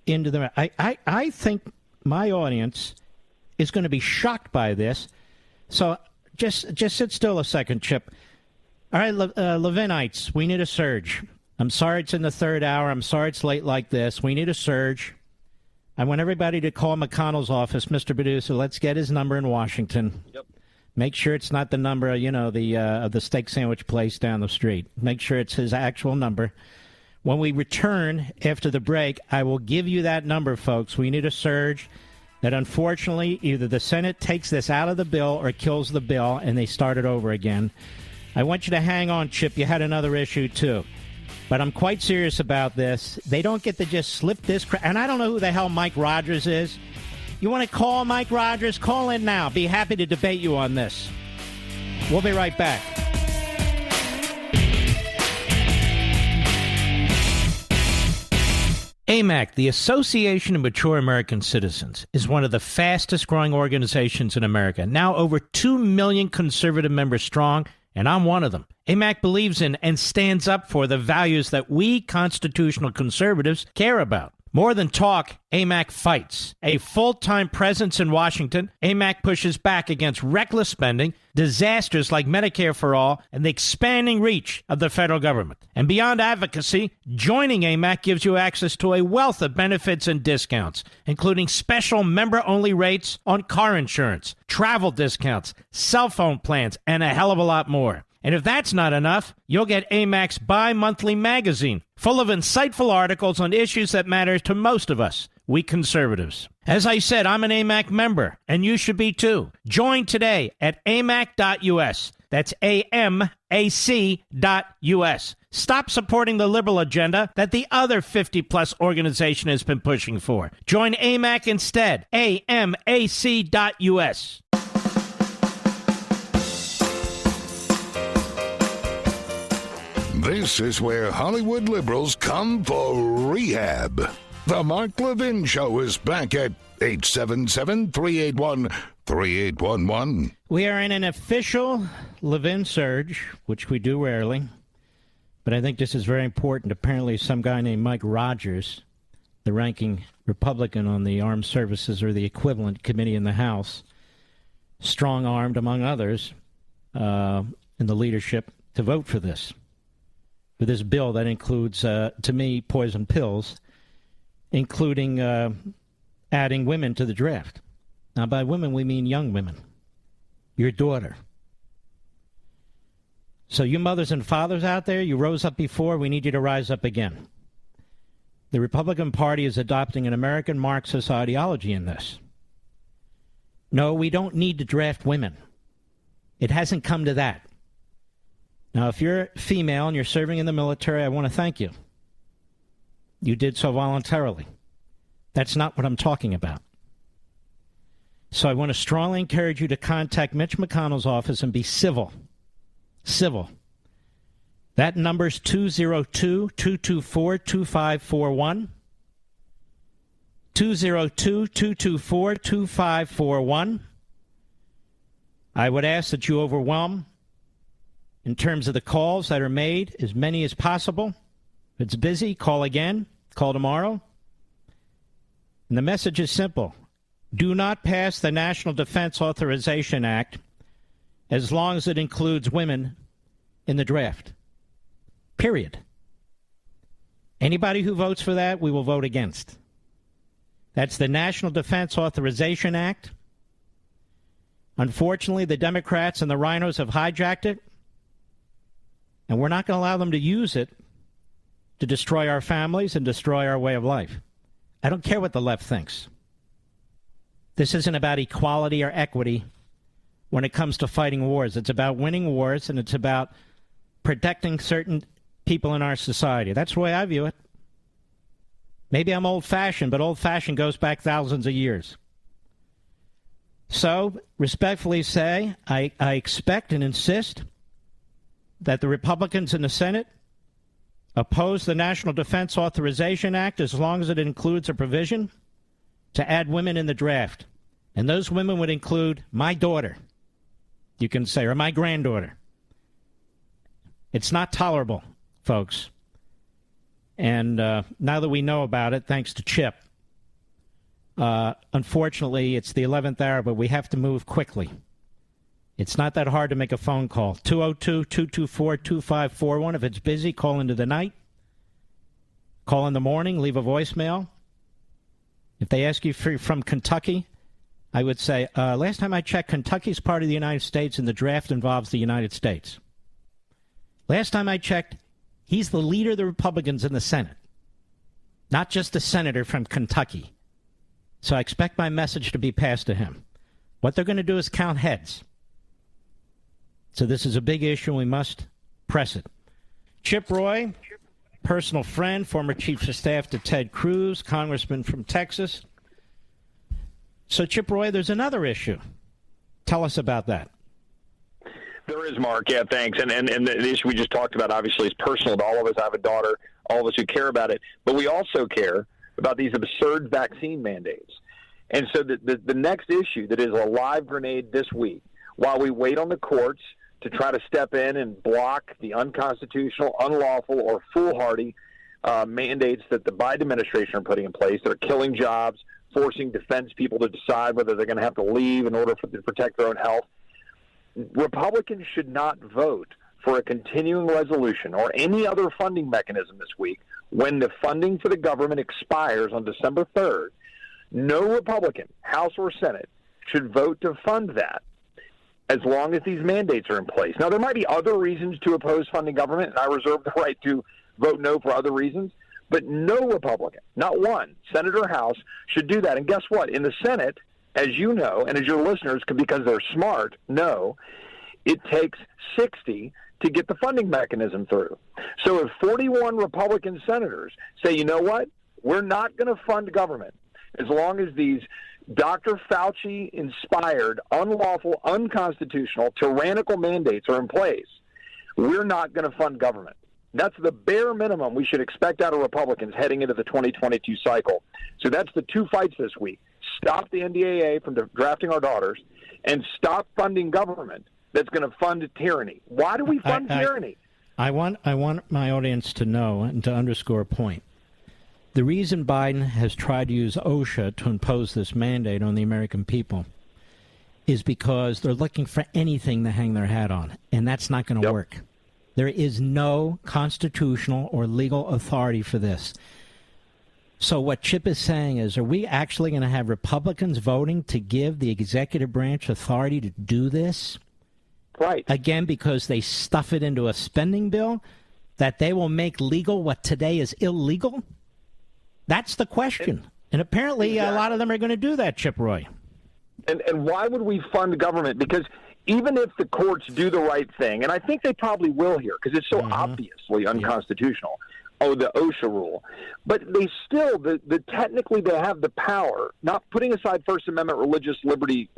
into the... I think my audience is going to be shocked by this, so just sit still a second, Chip. All right, Levinites, we need a surge. I'm sorry it's in the third hour. I'm sorry it's late like this. We need a surge. I want everybody to call McConnell's office, Mr. Producer. Let's get his number in Washington. Yep. Make sure it's not the number, of the steak sandwich place down the street. Make sure it's his actual number. When we return after the break, I will give you that number, folks. We need a surge that, unfortunately, either the Senate takes this out of the bill or kills the bill, and they start it over again. I want you to hang on, Chip. You had another issue, too. But I'm quite serious about this. They don't get to just slip this and I don't know who the hell Mike Rogers is. You want to call Mike Rogers? Call in now. Be happy to debate you on this. We'll be right back. AMAC, the Association of Mature American Citizens, is one of the fastest-growing organizations in America. Now over 2 million conservative members strong, and I'm one of them. AMAC believes in and stands up for the values that we constitutional conservatives care about. More than talk, AMAC fights. A full-time presence in Washington, AMAC pushes back against reckless spending, disasters like Medicare for All, and the expanding reach of the federal government. And beyond advocacy, joining AMAC gives you access to a wealth of benefits and discounts, including special member-only rates on car insurance, travel discounts, cell phone plans, and a hell of a lot more. And if that's not enough, you'll get AMAC's bi-monthly magazine, full of insightful articles on issues that matter to most of us, we conservatives. As I said, I'm an AMAC member, and you should be too. Join today at amac.us. That's AMAC.us. Stop supporting the liberal agenda that the other 50-plus organization has been pushing for. Join AMAC instead. AMAC.us. This is where Hollywood liberals come for rehab. The Mark Levin Show is back at 877-381-3811. We are in an official Levin surge, which we do rarely. But I think this is very important. Apparently some guy named Mike Rogers, the ranking Republican on the Armed Services or the equivalent committee in the House, strong-armed, among others, in the leadership to vote for this. For this bill that includes, to me, poison pills, including adding women to the draft. Now, by women, we mean young women. Your daughter. So you mothers and fathers out there, you rose up before, we need you to rise up again. The Republican Party is adopting an American Marxist ideology in this. No, we don't need to draft women. It hasn't come to that. Now, if you're female and you're serving in the military, I want to thank you. You did so voluntarily. That's not what I'm talking about. So I want to strongly encourage you to contact Mitch McConnell's office and be civil. Civil. That number is 202-224-2541. 202-224-2541. I would ask that you overwhelm, in terms of the calls that are made, as many as possible. If it's busy, call again. Call tomorrow. And the message is simple. Do not pass the National Defense Authorization Act as long as it includes women in the draft. Period. Anybody who votes for that, we will vote against. That's the National Defense Authorization Act. Unfortunately, the Democrats and the rhinos have hijacked it, and we're not going to allow them to use it to destroy our families and destroy our way of life. I don't care what the left thinks. This isn't about equality or equity when it comes to fighting wars. It's about winning wars, and it's about protecting certain people in our society. That's the way I view it. Maybe I'm old-fashioned, but old-fashioned goes back thousands of years. So, respectfully say, I expect and insist that the Republicans in the Senate oppose the National Defense Authorization Act as long as it includes a provision to add women in the draft. And those women would include my daughter, you can say, or my granddaughter. It's not tolerable, folks. And now that we know about it, thanks to Chip, unfortunately, it's the 11th hour, but we have to move quickly. It's not that hard to make a phone call. 202-224-2541. If it's busy, call into the night. Call in the morning, leave a voicemail. If they ask you if you're from Kentucky, I would say, last time I checked, Kentucky's part of the United States, and the draft involves the United States. Last time I checked, he's the leader of the Republicans in the Senate, not just a senator from Kentucky. So I expect my message to be passed to him. What they're going to do is count heads. So this is a big issue, and we must press it. Chip Roy, personal friend, former chief of staff to Ted Cruz, congressman from Texas. So, Chip Roy, there's another issue. Tell us about that. There is, Mark. Yeah, thanks. And the issue we just talked about, obviously, is personal to all of us. I have a daughter, all of us who care about it. But we also care about these absurd vaccine mandates. And so the next issue that is a live grenade this week, while we wait on the courts to try to step in and block the unconstitutional, unlawful, or foolhardy mandates that the Biden administration are putting in place that are killing jobs, forcing defense people to decide whether they're going to have to leave in order to protect their own health. Republicans should not vote for a continuing resolution or any other funding mechanism this week when the funding for the government expires on December 3rd. No Republican, House or Senate, should vote to fund that as long as these mandates are in place. Now, there might be other reasons to oppose funding government, and I reserve the right to vote no for other reasons, but no Republican, not one, Senate or House, should do that. And guess what? In the Senate, as you know, and as your listeners, because they're smart, know, it takes 60 to get the funding mechanism through. So if 41 Republican senators say, you know what, we're not going to fund government as long as these Dr. Fauci-inspired, unlawful, unconstitutional, tyrannical mandates are in place, we're not going to fund government. That's the bare minimum we should expect out of Republicans heading into the 2022 cycle. So that's the two fights this week. Stop the NDAA from drafting our daughters and stop funding government that's going to fund tyranny. Why do we fund tyranny? I want my audience to know and to underscore a point. The reason Biden has tried to use OSHA to impose this mandate on the American people is because they're looking for anything to hang their hat on, and that's not going to work. There is no constitutional or legal authority for this. So what Chip is saying is, are we actually going to have Republicans voting to give the executive branch authority to do this? Right. Again, because they stuff it into a spending bill that they will make legal what today is illegal? That's the question. And apparently a lot of them are going to do that, Chip Roy. And why would we fund government? Because even if the courts do the right thing, and I think they probably will here because it's so obviously unconstitutional, the OSHA rule, but they still, technically they have the power, not putting aside First Amendment religious liberty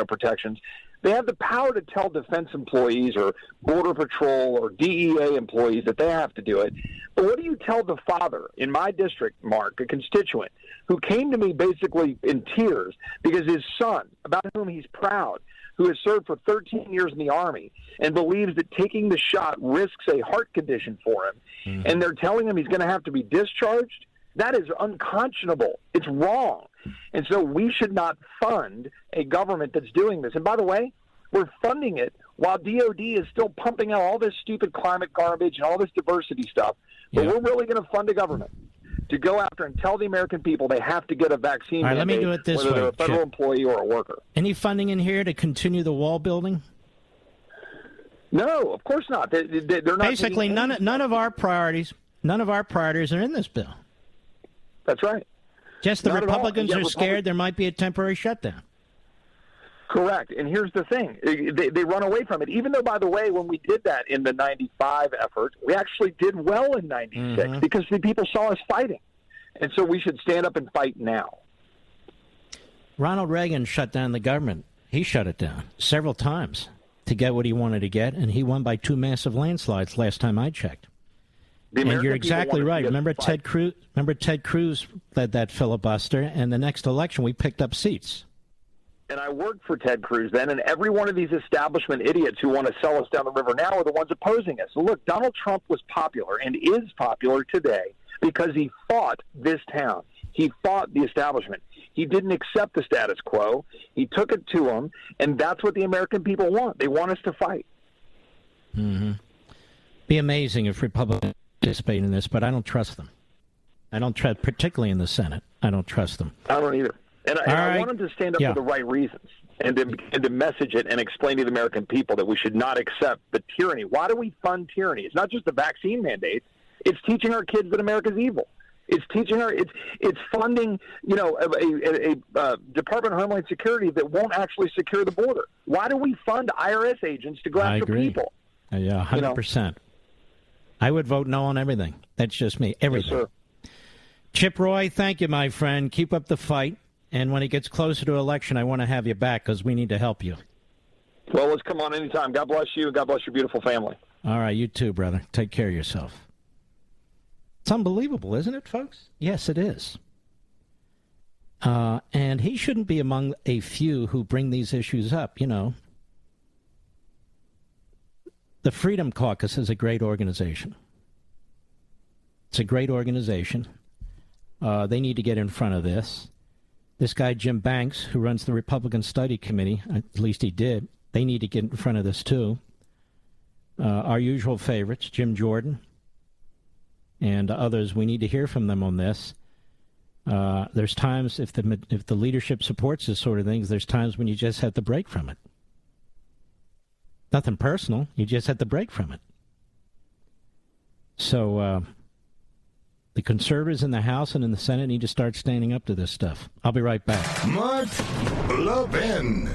protections, they have the power to tell defense employees or Border Patrol or DEA employees that they have to do it. But what do you tell the father in my district, Mark, a constituent, who came to me basically in tears because his son, about whom he's proud, who has served for 13 years in the Army and believes that taking the shot risks a heart condition for him, and they're telling him he's going to have to be discharged? That is unconscionable. It's wrong. And so we should not fund a government that's doing this. And by the way, we're funding it while DOD is still pumping out all this stupid climate garbage and all this diversity stuff. But we're really going to fund a government to go after and tell the American people they have to get a vaccine mandate, let me do it this whether way, they're a federal employee or a worker. Any funding in here to continue the wall building? No, of course not. They're not. Basically, none of our priorities are in this bill. That's right. Just the Republicans are scared there might be a temporary shutdown. Correct. And here's the thing. They run away from it. Even though, by the way, when we did that in the 95 effort, we actually did well in 96 because the people saw us fighting. And so we should stand up and fight now. Ronald Reagan shut down the government. He shut it down several times to get what he wanted to get, and he won by 2 massive landslides last time I checked. And you're exactly right. Remember Ted Cruz? Remember Ted Cruz led that filibuster, and the next election we picked up seats. And I worked for Ted Cruz then, and every one of these establishment idiots who want to sell us down the river now are the ones opposing us. So look, Donald Trump was popular and is popular today because he fought this town. He fought the establishment. He didn't accept the status quo. He took it to him, and that's what the American people want. They want us to fight. Be amazing if Republicans participate in this, but I don't trust them. I don't trust, particularly in the Senate. I don't trust them. I don't either. And I want them to stand up for the right reasons and to message it and explain to the American people that we should not accept the tyranny. Why do we fund tyranny? It's not just the vaccine mandates. It's teaching our kids that America's evil. It's teaching her. It's funding, a Department of Homeland Security that won't actually secure the border. Why do we fund IRS agents to go after people? Yeah, 100%. I would vote no on everything. That's just me. Everything. Yes, sir. Chip Roy, thank you, my friend. Keep up the fight. And when it gets closer to election, I want to have you back because we need to help you. Well, let's come on anytime. God bless you. God bless your beautiful family. All right, you too, brother. Take care of yourself. It's unbelievable, isn't it, folks? Yes, it is. And he shouldn't be among a few who bring these issues up, The Freedom Caucus is a great organization. It's a great organization. They need to get in front of this. This guy, Jim Banks, who runs the Republican Study Committee, at least he did, they need to get in front of this too. Our usual favorites, Jim Jordan and others, we need to hear from them on this. There's times, if the leadership supports this sort of things, there's times when you just have to break from it. Nothing personal, you just have to break from it. So, the conservatives in the House and in the Senate need to start standing up to this stuff. I'll be right back. Mark Levin.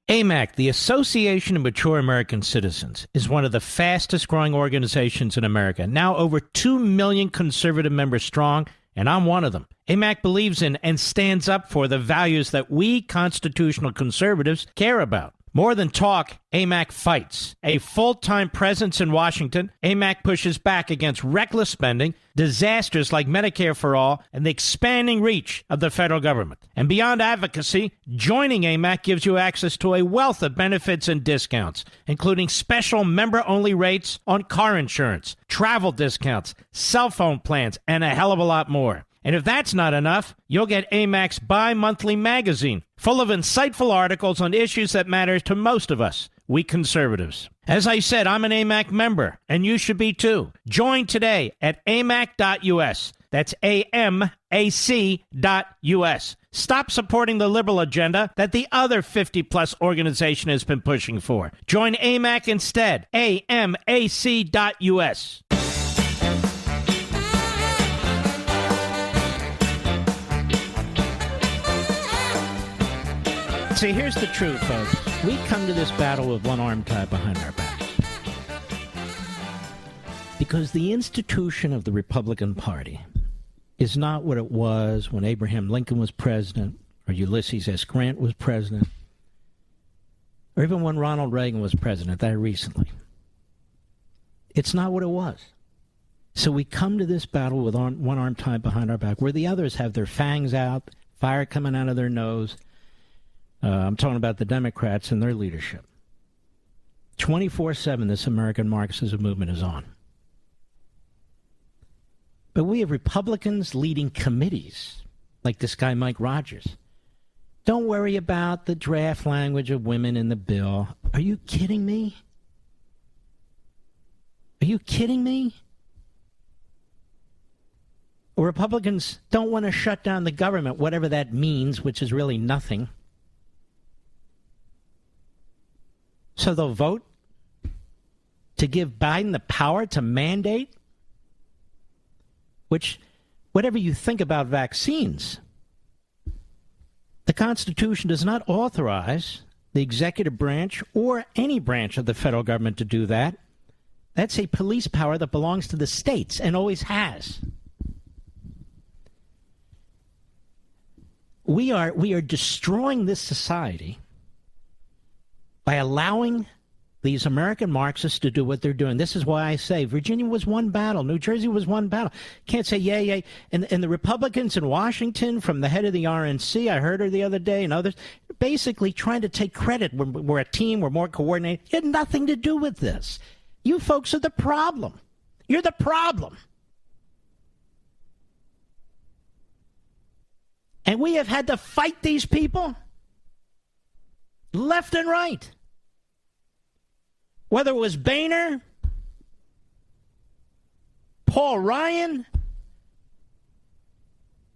AMAC, the Association of Mature American Citizens, is one of the fastest growing organizations in America. Now over 2 million conservative members strong, and I'm one of them. AMAC believes in and stands up for the values that we constitutional conservatives care about. More than talk, AMAC fights. A full-time presence in Washington, AMAC pushes back against reckless spending, disasters like Medicare for All, and the expanding reach of the federal government. And beyond advocacy, joining AMAC gives you access to a wealth of benefits and discounts, including special member-only rates on car insurance, travel discounts, cell phone plans, and a hell of a lot more. And if that's not enough, you'll get AMAC's bi-monthly magazine, full of insightful articles on issues that matter to most of us, we conservatives. As I said, I'm an AMAC member, and you should be too. Join today at amac.us. That's AMAC.us. Stop supporting the liberal agenda that the other 50-plus organization has been pushing for. Join AMAC instead. AMAC.us. See, here's the truth, folks. We come to this battle with one arm tied behind our backs. Because the institution of the Republican Party is not what it was when Abraham Lincoln was president, or Ulysses S. Grant was president, or even when Ronald Reagan was president, that recently. It's not what it was. So we come to this battle with one arm tied behind our back, where the others have their fangs out, fire coming out of their nose. I'm talking about the Democrats and their leadership. 24/7, this American Marxism movement is on. But we have Republicans leading committees, like this guy Mike Rogers. Don't worry about the draft language of women in the bill. Are you kidding me? Are you kidding me? Republicans don't want to shut down the government, whatever that means, which is really nothing. So they'll vote to give Biden the power to mandate, which, whatever you think about vaccines, the Constitution does not authorize the executive branch or any branch of the federal government to do that. That's a police power that belongs to the states and always has. We are destroying this society by allowing these American Marxists to do what they're doing. This is why I say Virginia was one battle. New Jersey was one battle. Can't say yay. And the Republicans in Washington, from the head of the RNC, I heard her the other day, and others, basically trying to take credit. We're a team. We're more coordinated. It had nothing to do with this. You folks are the problem. You're the problem. And we have had to fight these people left and right. Whether it was Boehner, Paul Ryan,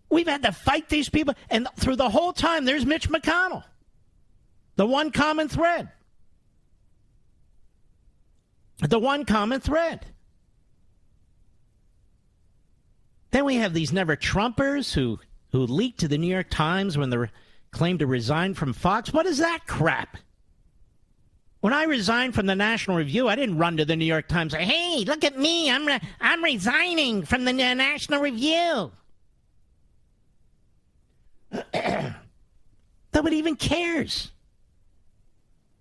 we've had to fight these people. And through the whole time, there's Mitch McConnell, the one common thread. The one common thread. Then we have these never-Trumpers who leaked to the New York Times when they claimed to resign from Fox. What is that crap? When I resigned from the National Review, I didn't run to the New York Times and say, hey, look at me, I'm resigning from the National Review. Nobody even cares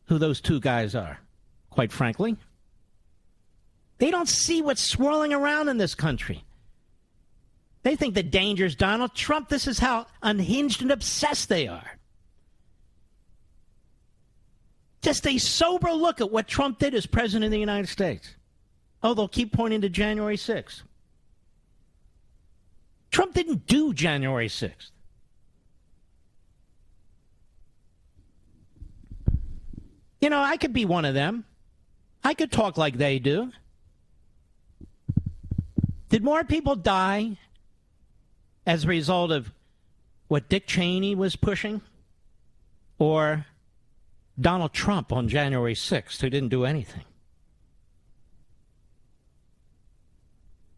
who those two guys are, quite frankly. They don't see what's swirling around in this country. They think the danger's Donald Trump. This is how unhinged and obsessed they are. Just a sober look at what Trump did as president of the United States. Oh, they'll keep pointing to January 6th. Trump didn't do January 6th. You know, I could be one of them. I could talk like they do. Did more people die as a result of what Dick Cheney was pushing, or Donald Trump on January 6th, who didn't do anything?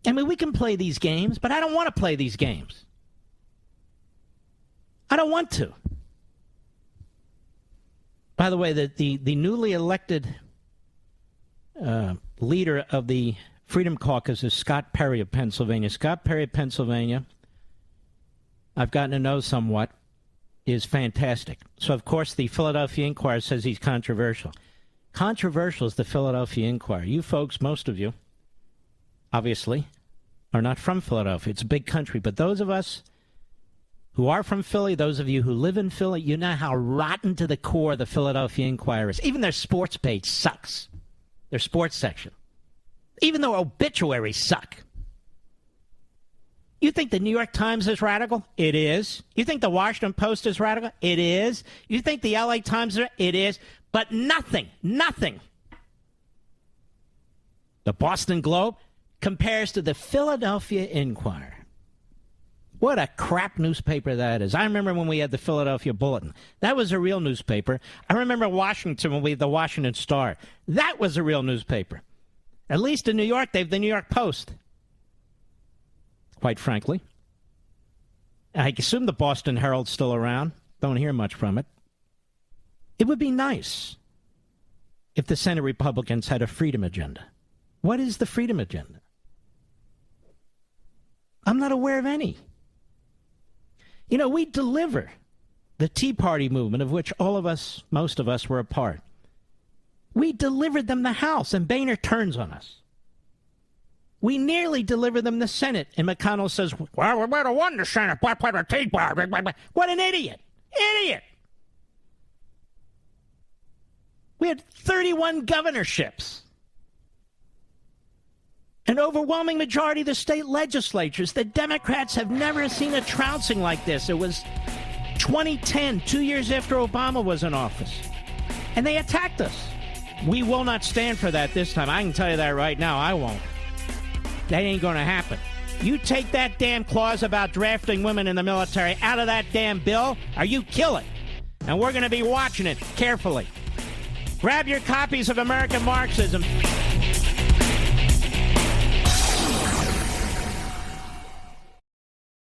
I mean, we can play these games, but I don't want to play these games. I don't want to. By the way, the newly elected leader of the Freedom Caucus is Scott Perry of Pennsylvania. Scott Perry of Pennsylvania, I've gotten to know somewhat, is fantastic. So, of course, the Philadelphia Inquirer says he's controversial. Controversial is the Philadelphia Inquirer. You folks, most of you, obviously, are not from Philadelphia. It's a big country. But those of us who are from Philly, those of you who live in Philly, you know how rotten to the core the Philadelphia Inquirer is. Even their sports page sucks. Their sports section. Even their obituaries suck. You think the New York Times is radical? It is. You think the Washington Post is radical? It is. You think the LA Times is? It is. But nothing. The Boston Globe compares to the Philadelphia Inquirer. What a crap newspaper that is. I remember when we had the Philadelphia Bulletin. That was a real newspaper. I remember Washington when we had the Washington Star. That was a real newspaper. At least in New York, they have the New York Post. Quite frankly. I assume the Boston Herald's still around. Don't hear much from it. It would be nice if the Senate Republicans had a freedom agenda. What is the freedom agenda? I'm not aware of any. You know, we deliver the Tea Party movement, of which all of us, most of us, were a part. We delivered them the House, and Boehner turns on us. We nearly delivered them the Senate, and McConnell says, well, we might have won the Senate. What an idiot. Idiot. We had 31 governorships. An overwhelming majority of the state legislatures. The Democrats have never seen a trouncing like this. It was 2010, 2 years after Obama was in office. And they attacked us. We will not stand for that this time. I can tell you that right now. I won't. That ain't going to happen. You take that damn clause about drafting women in the military out of that damn bill, or you kill it. And we're going to be watching it carefully. Grab your copies of American Marxism.